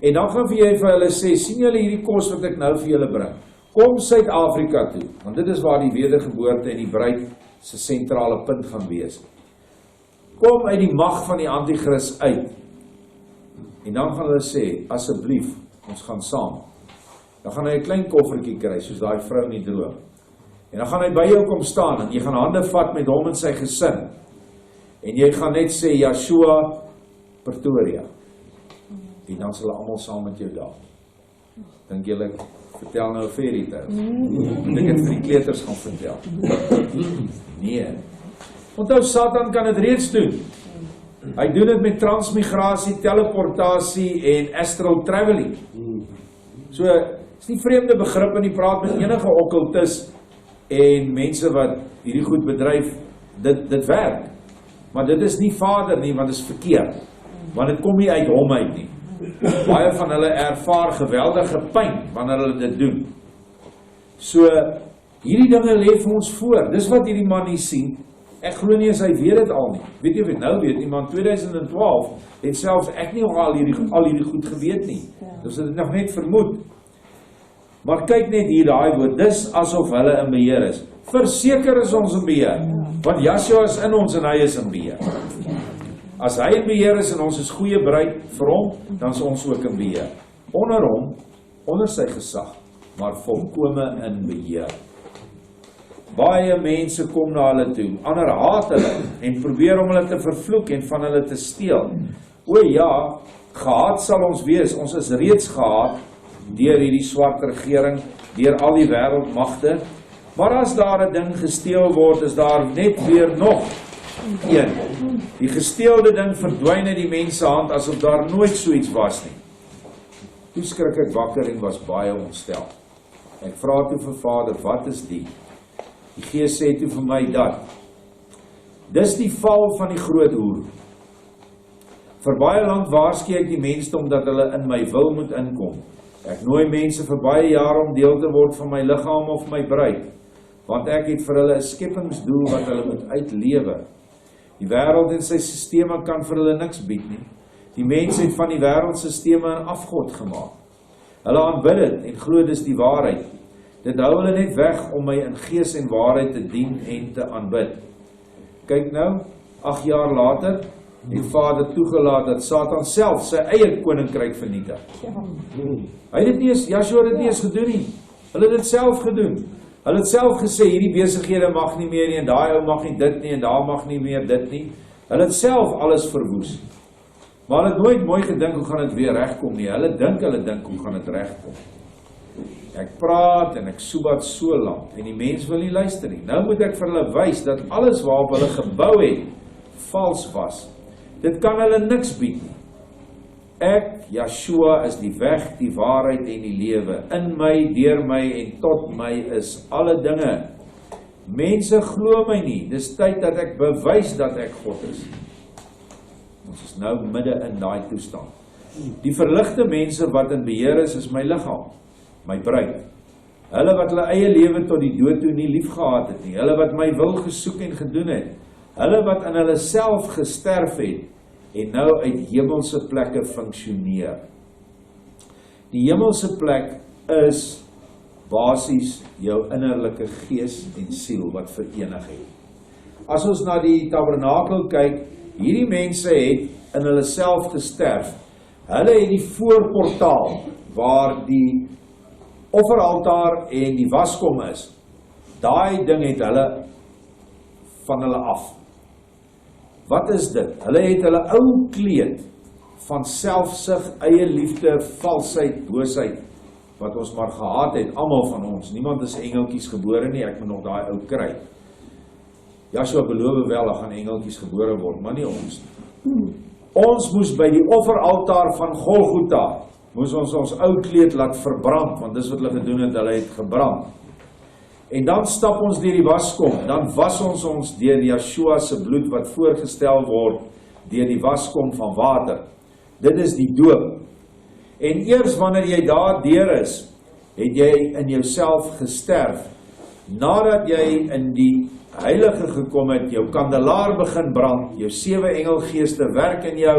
en dan gaan jy vir hulle sê, sien julle hierdie kos wat ek nou vir julle bring? Kom Suid-Afrika toe, want dit is waar die wedergeboorte en die bruid se sentrale punt gaan wees. Kom uit die mag van die antichrist uit. En dan gaan hulle sê, asseblief, ons gaan saam. Dan gaan hy 'n klein koffertjie kry, soos daai vrou in die droom. En dan gaan hy by jou kom staan, en jy gaan hande vat met hom en sy gesin. En jy gaan net sê, Joshua, Pretoria. En dan sal hulle almal saam met jou daar. Dink julle, vertel nou 'n fairy tale. Ek het vir die kleuters gaan vertel. Nee. Onthou, Satan kan dit reeds doen. Hy doen dit met transmigrasie, teleportasie en astral traveling. So, is nie vreemde begrip in die praat met enige okkultis en mense wat hierdie goed bedryf, dit werk. Maar dit is nie Vader nie, want dit is verkeerd. Want dit kom nie uit hom uit nie. Baie van hulle ervaar geweldige pyn wanneer hulle dit doen. So, hierdie dinge lê vir ons voor. Dis wat hierdie man nie sien. Ek glo nie as hy weet dit al nie. Weet jy of dit nou weet nie, maar in 2012 het selfs ek nie al hierdie goed geweet nie. Dus het nog net vermoed. Maar kyk net hier daai woord, dis asof hulle in beheer is. Verseker is ons in beheer, want Joshua is in ons en hy is in beheer. As hy in beheer is en ons is goeie bruid vir hom, dan is ons ook in beheer. Onder hom, onder sy gesag, maar volkome in beheer. Baie mense kom na hulle toe, ander haat hulle en probeer om hulle te vervloek en van hulle te steel. O ja, gehaat sal ons wees, ons is reeds gehaat deur hierdie swart regering, deur al die wêreldmagte. Maar as daar 'n ding gesteel word, is daar net weer nog een. Die gesteelde ding verdwyn uit die mens se hand asof daar nooit so iets was nie. Toe skrik ek wakker en was baie ontstel. Ek vra toe vir Vader, wat is die? Die Gees sê toe vir my dat. Dis die val van die groot hoer. Vir baie lank waarsku ek die mensdom dat hulle in my wil moet inkom. Ek nooi mense vir baie jare om deel te word van my liggaam of my bruid, want ek het vir hulle 'n skepingsdoel wat hulle moet uitlewe. Die wêreld en sy sisteme kan vir hulle niks bied nie. Die mense het van die wêreldstelsels 'n afgod gemaak. Hulle aanbid dit en glo dis die waarheid. Dit hou hulle net weg om my in gees en waarheid te dien en te aanbid. Kyk nou, 8 jaar later het Vader toegelaat dat Satan self sy eie koninkryk vernietig. Hy het dit nie eens, Joshua het dit nie eens gedoen nie. Hulle het dit self gedoen. Hulle het self gesê, hierdie besighede mag nie meer nie, en daai ou mag nie dit nie, en daar mag nie meer dit nie. Hulle het self alles verwoes. Maar hulle het nooit mooi gedink hoe gaan dit weer regkom nie. Hulle dink hoe gaan dit regkom. Ek praat en ek soebat so lank en die mens wil nie luister nie. Nou moet ek vir hulle wys dat alles waarop hulle gebou het vals was. Dit kan hulle niks bied nie. Ek, Yeshua, is die weg, die waarheid en die lewe. In my, deur my en tot my is alle dinge. Mense glo my nie. Dis tyd dat ek bewys dat ek God is. Ons is nou midde in daai toestand. Die verligte mense wat in beheer is my liggaam, my bruid. Hulle wat hulle eie lewe tot die dood toe nie lief gehad het nie. Hulle wat my wil gesoek en gedoen het. Hulle wat in hulle self gesterf het en nou uit hemelse plekke funksioneer. Die hemelse plek is basies jou innerlike gees en siel wat verenig het. As ons na die tabernakel kyk, hierdie mense het in hulle self gesterf. Hulle het die voorportaal waar die offeraltaar en die waskom is. Daai ding het hulle van hulle af. Wat is dit? Hulle het hulle ou kleed van selfsug, eie liefde, valsheid, boosheid, wat ons maar gehad het, almal van ons. Niemand is engeltjies gebore nie, ek moet nog daai ou kry. Joshua beloof wel, daar gaan engeltjies gebore word, maar nie ons nie. Ons moes by die offeraltaar van Golgotha, moes ons ou kleed laat verbrand, want dis wat hulle gedoen het, hulle het gebrand. En dan stap ons deur die waskom, dan was ons deur Yeshua se bloed wat voorgestel word, deur die waskom van water. Dit is die doop. En eers wanneer jy daar deur is, het jy in jouself gesterf. Nadat jy in die heilige gekom het, jou kandelaar begin brand, jou 7 engelgeeste werk in jou,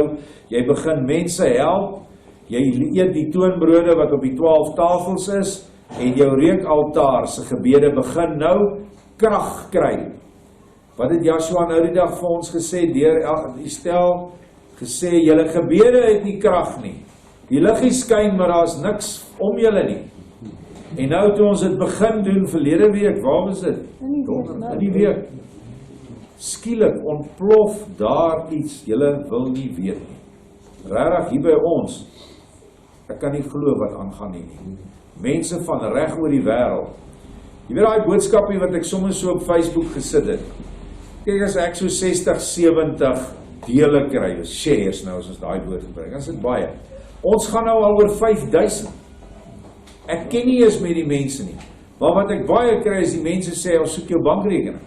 jy begin mense help, jy eet die toonbrode wat op die 12 tafels is, en jou reukaltaar se gebede begin nou krag kry. Wat het Joshua nou die dag vir ons gesê, deur die stel, gesê, julle gebede het nie krag nie. Die liggie skyn, maar daar is niks om julle nie. En nou toe ons dit begin doen, verlede week, waar was dit? In die week. Skielik ontplof daar iets, julle wil nie weet nie. Regtig hier by ons, ek kan nie glo wat aangaan nie. Mense van reg oor die wêreld. Jy weet daai boodskapie wat ek soms so op Facebook gesit het. Kyk, as ek so 60, 70 dele kry, shares nou as ons daai woord gebruik, dan is dit baie. Ons gaan nou al oor 5000. Ek ken nie eens met die mense nie. Maar wat ek baie kry is die mense sê, ons soek jou bankrekening.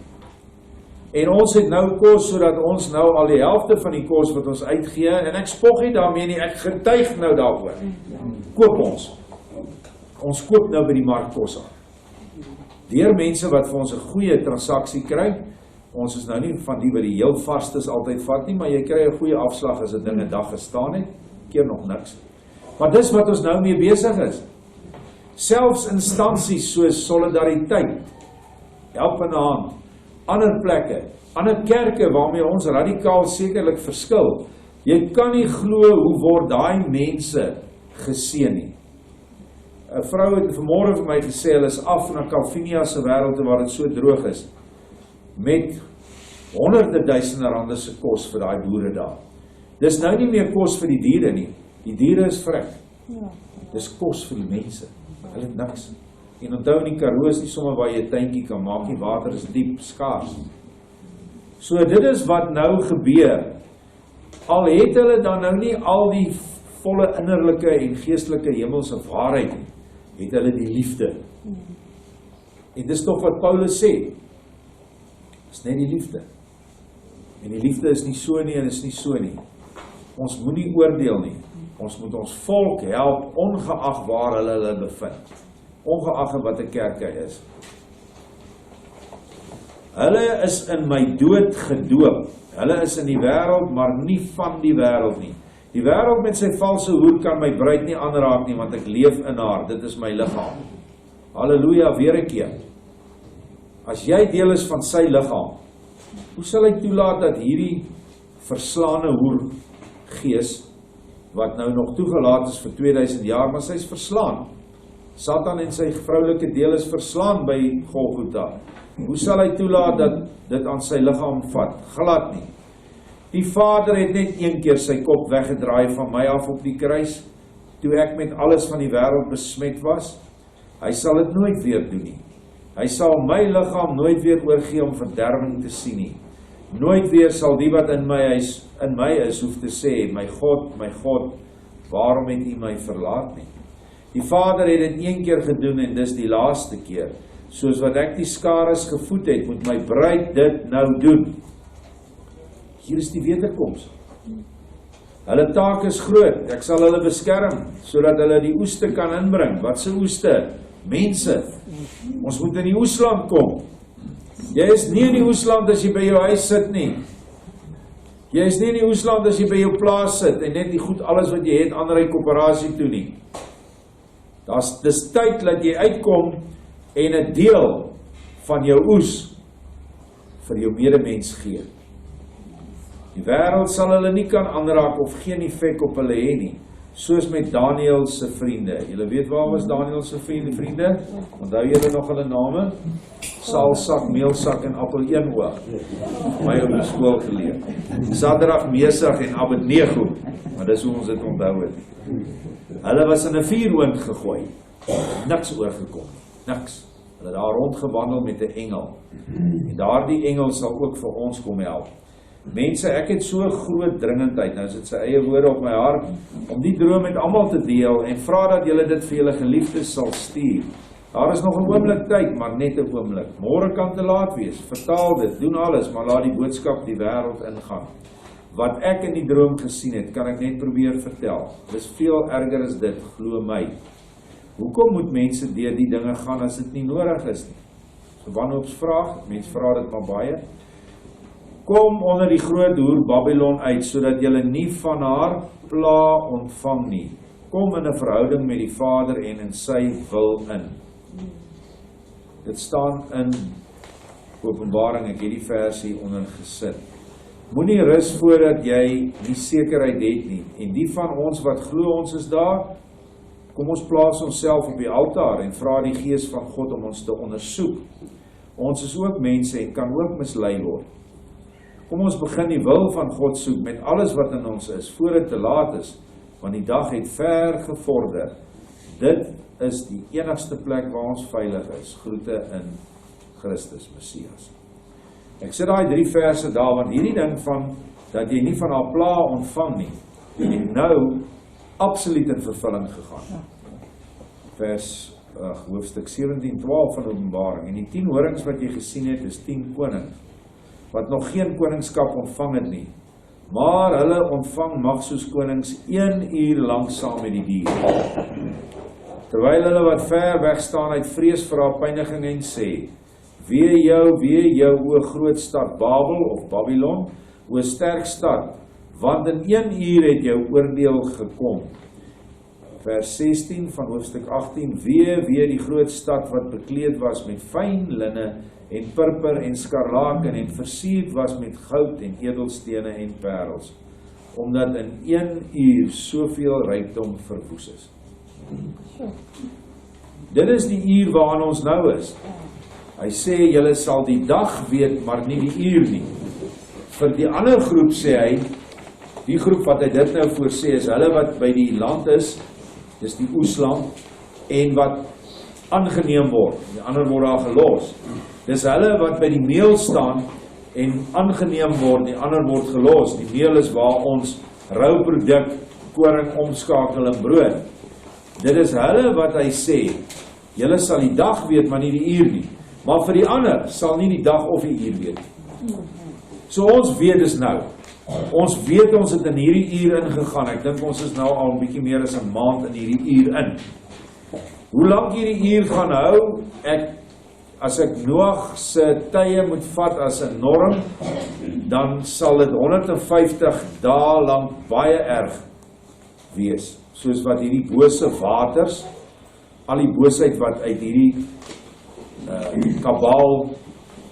En ons het nou kos, sodat ons nou al die helfte van die kos wat ons uitgee, en ek spog nie daarmee nie, ek getuig nou daaroor. Koop ons. Ons koop nou by die mark kos aan. Deur mense wat vir ons 'n goeie transaksie kry, ons is nou nie van die wat die heel varstes altyd vat nie, maar jy kry 'n goeie afslag as 'n ding 'n dag gestaan het, keer nog niks. Maar dis wat ons nou mee besig is. Selfs instansies soos solidariteit, help in 'n hand, ander plekke, ander kerke waarmee ons radikaal sekerlik verskil. Jy kan nie glo hoe word daai mense geseën nie. 'n Vrou het vanmôre vir my gesê, hulle is af na Kalvinia se wêreld waar dit so droog is, met honderde duisende rande se kos vir daai boere daar. Dis nou nie meer kos vir die diere nie. Die diere is vrek. Dis kos vir die mense. Hulle het niks. En onthou in die Karoo is nie sommer waar jy 'n tuintjie kan maak nie, water is diep, skaars. So dit is wat nou gebeur. Al het hulle dan nou nie al die volle innerlike en geestelike hemelse waarheid nie, het hulle die liefde. En dis tog wat Paulus sê. Dis net die liefde. En die liefde is nie so nie en is nie so nie. Ons moet nie oordeel nie. Ons moet ons volk help, ongeag waar hulle bevind. Ongeag wat 'n kerk hy is. Hulle is in my dood gedoop. Hulle is in die wêreld, maar nie van die wêreld nie. Die wêreld met sy valse hoed kan my bruid nie aanraak nie, want ek leef in haar. Dit is my liggaam. Halleluja, weer 'n keer. As jy deel is van sy liggaam, hoe sal hy toelaat dat hierdie verslaane hoer gees, wat nou nog toegelaat is vir 2000 jaar, maar sy is verslaan. Satan en sy vroulike deel is verslaan by Golgotha. Hoe sal hy toelaat dat dit aan sy liggaam vat? Glad nie. Die Vader het net een keer sy kop weggedraai van my af op die kruis, toe ek met alles van die wêreld besmet was. Hy sal dit nooit weer doen nie. Hy sal my liggaam nooit weer oorgee om verderwing te sien nie. Nooit weer sal die wat in my is hoef te sê, my God, waarom het U my verlaat nie? Die Vader het dit een keer gedoen en dis die laaste keer. Soos wat ek die skares gevoed het, moet my bruid dit nou doen. Hier is die wederkoms. Hulle taak is groot, ek sal hulle beskerm, sodat hulle die oeste kan inbring. Wat se oeste? Mense. Ons moet in die oesland kom. Jy is nie in die oesland as jy by jou huis sit nie. Jy is nie in die oesland as jy by jou plaas sit en net die goed alles wat jy het aanry koöperasie toe nie. Dis tyd dat jy uitkom en 'n deel van jou oes vir jou medemens gee. Die wêreld sal hulle nie kan aanraak of geen effek op hulle hê nie, soos met Daniël se vriende. Julle weet waar was Daniël se vriende? Onthou julle nog hulle name? Salsak, meelsak en appel-eenoog. My op die skool geleer. Sadrag, Mesach en Abednego, maar dis hoe ons dit onthou het. Hulle was in 'n vuuroond gegooi. Niks oorgekom, niks. Hulle daar rondgewandel met 'n engel. En daardie engel sal ook vir ons kom help. Mense, ek het so groot dringendheid, nou is dit sy eie woorde op my hart, om die droom met almal te deel en vra dat julle dit vir julle geliefdes sal stuur. Daar is nog 'n oomblik tyd, maar net 'n oomblik. Môre kan te laat wees. Vertaal dit, doen alles, maar laat die boodskap die wêreld ingaan. Wat ek in die droom gesien het, kan ek net probeer vertel. Dis veel erger as dit, glo my. Hoekom moet mense deur die dinge gaan as dit nie nodig is nie? So wanhoopsvraag, mense vra dit maar baie. Kom onder die groot hoer Babylon uit, sodat julle nie van haar pla ontvang nie. Kom in 'n verhouding met die Vader en in sy wil in. Dit staan in Openbaring, ek het die versie onder gesit. Moenie rus voordat jy nie sekerheid het nie. En die van ons wat glo ons is daar, kom ons plaas onsself op die altaar en vra die Gees van God om ons te ondersoek. Ons is ook mense en kan ook mislei word. Kom ons begin die wil van God soek met alles wat in ons is, voor dit te laat is, want die dag het ver gevorder. Dit is die enigste plek waar ons veilig is. Groete in Christus Messias. Ek sit daai 3 verse daar, want hierdie ding van, dat jy nie van haar pla ontvang nie, het nou absoluut in vervulling gegaan. Hoofstuk 17:12 van Openbaring, en die 10 horings wat jy gesien het, is 10 konings, wat nog geen koningskap ontvang het nie, maar hulle ontvang mag soos konings 1 uur lang saam met die dier. Terwyl hulle wat ver weg staan uit vrees vir haar pyniging en sê, wee jou, o groot stad Babel of Babylon, o sterk stad, want in 1 uur het jou oordeel gekom. Vers 16 van hoofstuk 18, wee die groot stad wat bekleed was met fyn linne en purper en skarlaken en versierd was met goud en edelstene en parels, omdat in 1 uur soveel rykdom verwoes is. Dit is die uur waarin ons nou is. Hy sê, julle sal die dag weet, maar nie die uur nie. Vir die ander groep sê hy, die groep wat hy dit nou voorsê is, hulle wat by die land is, dis die oesland, en wat aangeneem word, die ander word daar gelos. Dis hulle wat by die meel staan, en aangeneem word, die ander word gelos. Die meel is waar ons rouproduk, koring omskakel in brood. Dit is hulle wat hy sê, julle sal die dag weet, maar nie die uur nie. Maar vir die ander sal nie die dag of die uur weet. So ons weet is nou. Ons weet ons het in hierdie uur ingegaan. Ek dink ons is nou al 'n bietjie meer as 'n maand in hierdie uur in. Hoe lank hierdie uur gaan hou, as ek Noag se tye moet vat as 'n norm, dan sal dit 150 dae lank baie erg wees. Soos wat hierdie bose waters, al die boosheid wat uit hierdie kabal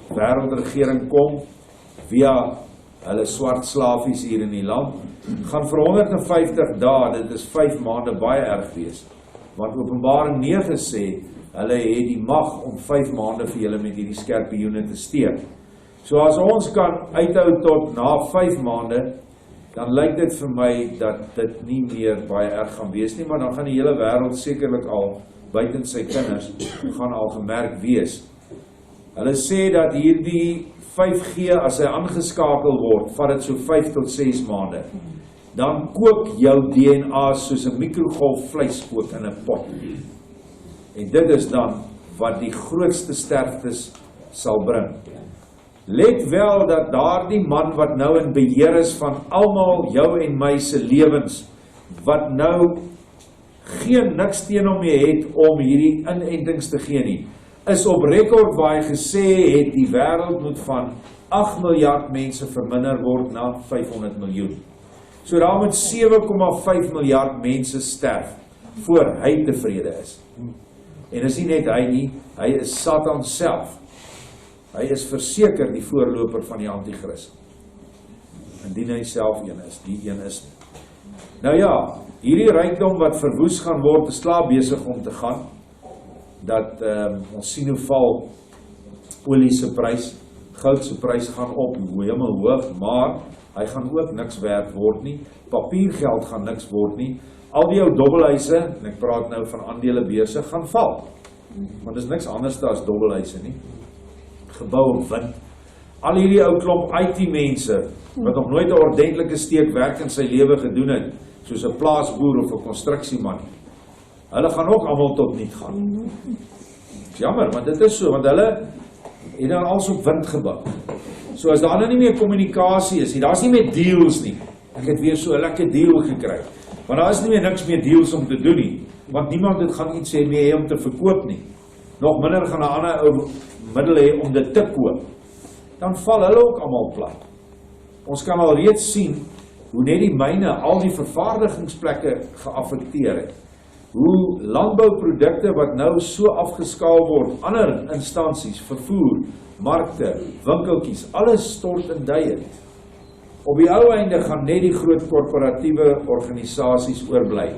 wêreldregering kom, via hulle swart slafies hier in die land, gaan vir 150 dae, dit is 5 maande baie erg wees. Want Openbaring 9 sê, hulle het die mag om 5 maande vir julle met hierdie skerpioene te steek. So as ons kan uithou tot na 5 maande, dan lyk dit vir my dat dit nie meer baie erg gaan wees nie, maar dan gaan die hele wêreld sekerlik al, buiten sy kinders, gaan al gemerk wees. Hulle sê dat hierdie 5G, as hy aangeskakel word, vat dit so 5 tot 6 maande. Dan kook jou DNA soos 'n mikrogolf vleis kook in 'n pot. En dit is dan wat die grootste sterftes sal bring. Let wel dat daardie man wat nou in beheer is van almal jou en my se lewens, wat nou niks teen hom het om hierdie inentings te gee nie, is op rekord waar hy gesê het die wêreld moet van 8 miljard mense verminder word na 500 miljoen. So daar moet 7,5 miljard mense sterf voor hy tevrede is. En is nie net hy nie, hy is Satan self. Hy is verseker die voorloper van die antichrist. Indien hy self een is, die een is. Nou ja, hierdie rykdom wat verwoes gaan word, is klaar besig om te gaan. Dat ons sien hoe val olie se prys, goud se prys gaan op, hemel hoog, maar hy gaan ook niks werd word nie. Papiergeld gaan niks word nie. Al die ou dobbelhuise, en ek praat nou van aandelebeurse, gaan val. Want dit is niks anders as dobbelhuise nie. Gebou op wind. Al hierdie ou klomp IT-mense, wat nog nooit 'n ordentlike steek werk in sy lewe gedoen het, soos 'n plaasboer of 'n konstruksieman, hulle gaan ook almal tot niet gaan. Jammer, want dit is so, want hulle het dan alles op wind gebou. So as daar nou nie meer kommunikasie is, daar is nie meer deals nie. Ek het weer so 'n lekker deal gekry. Want daar is nie meer niks meer deals om te doen nie, want niemand het gaan iets hê om te verkoop nie. Nog minder gaan 'n ander ou middel hê om dit te koop. Dan val hulle ook almal plat. Ons kan al reeds sien hoe net die myne al die vervaardigingsplekke geaffekteer het. Hoe landbouprodukte wat nou so afgeskaal word, ander instansies, vervoer, markte, winkeltjies, alles stort in duie. Op die ou einde gaan net die groot korporatiewe organisasies oorbly.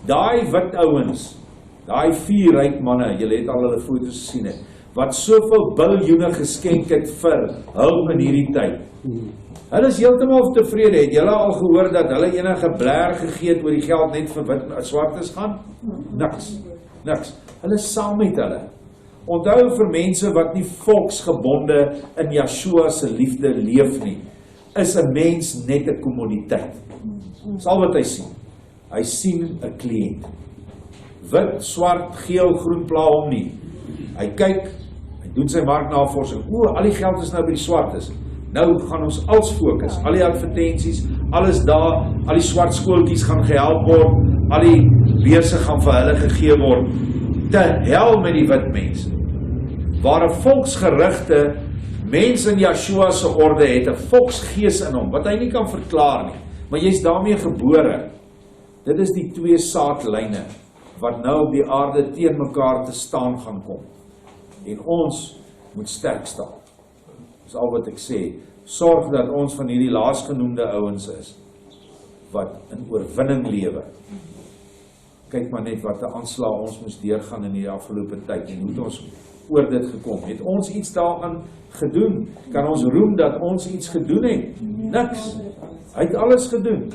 Daai wit ouens, daai 4 ryk manne, julle het al hulle foto's gesien het, wat soveel biljoene geskenk het vir hulp in hierdie tyd. Hulle is heeltemal tevrede. Het julle al gehoor dat hulle enige blaar gegee het oor die geld net vir wit swartes gaan? Niks. Hulle is saam met hulle. Onthou vir mense wat nie volksgebonde in Yeshua se liefde leef nie, is 'n mens net 'n kommoditeit. Dis al wat hy sien. Hy sien 'n kliënt. Wit, swart, geel, groen pla hom nie. Hy kyk, hy doen sy marknavorsing. Al die geld is nou by die swartes. Nou gaan ons als fokus, al die advertensies, alles daar, al die swart skooltjies gaan gehelp word, al die beurse gaan vir hulle gegee word. Te hel met die wit mense. Waar 'n volksgerigte mens in Yeshua se orde het 'n volksgees in hom, wat hy nie kan verklaar nie, maar jy's daarmee gebore. Dit is die 2 saadlyne wat nou op die aarde teen mekaar te staan gaan kom. En ons moet sterk staan. Dis al wat ek sê. Sorg dat ons van hierdie laasgenoemde ouens is wat in oorwinning lewe. Kyk maar net wat 'n aanslag ons moes deurgaan in die afgelope tyd en hoe het ons oor dit gekom. Het ons iets daaraan gedoen? Kan ons roem dat ons iets gedoen het? Niks. Hy het alles gedoen.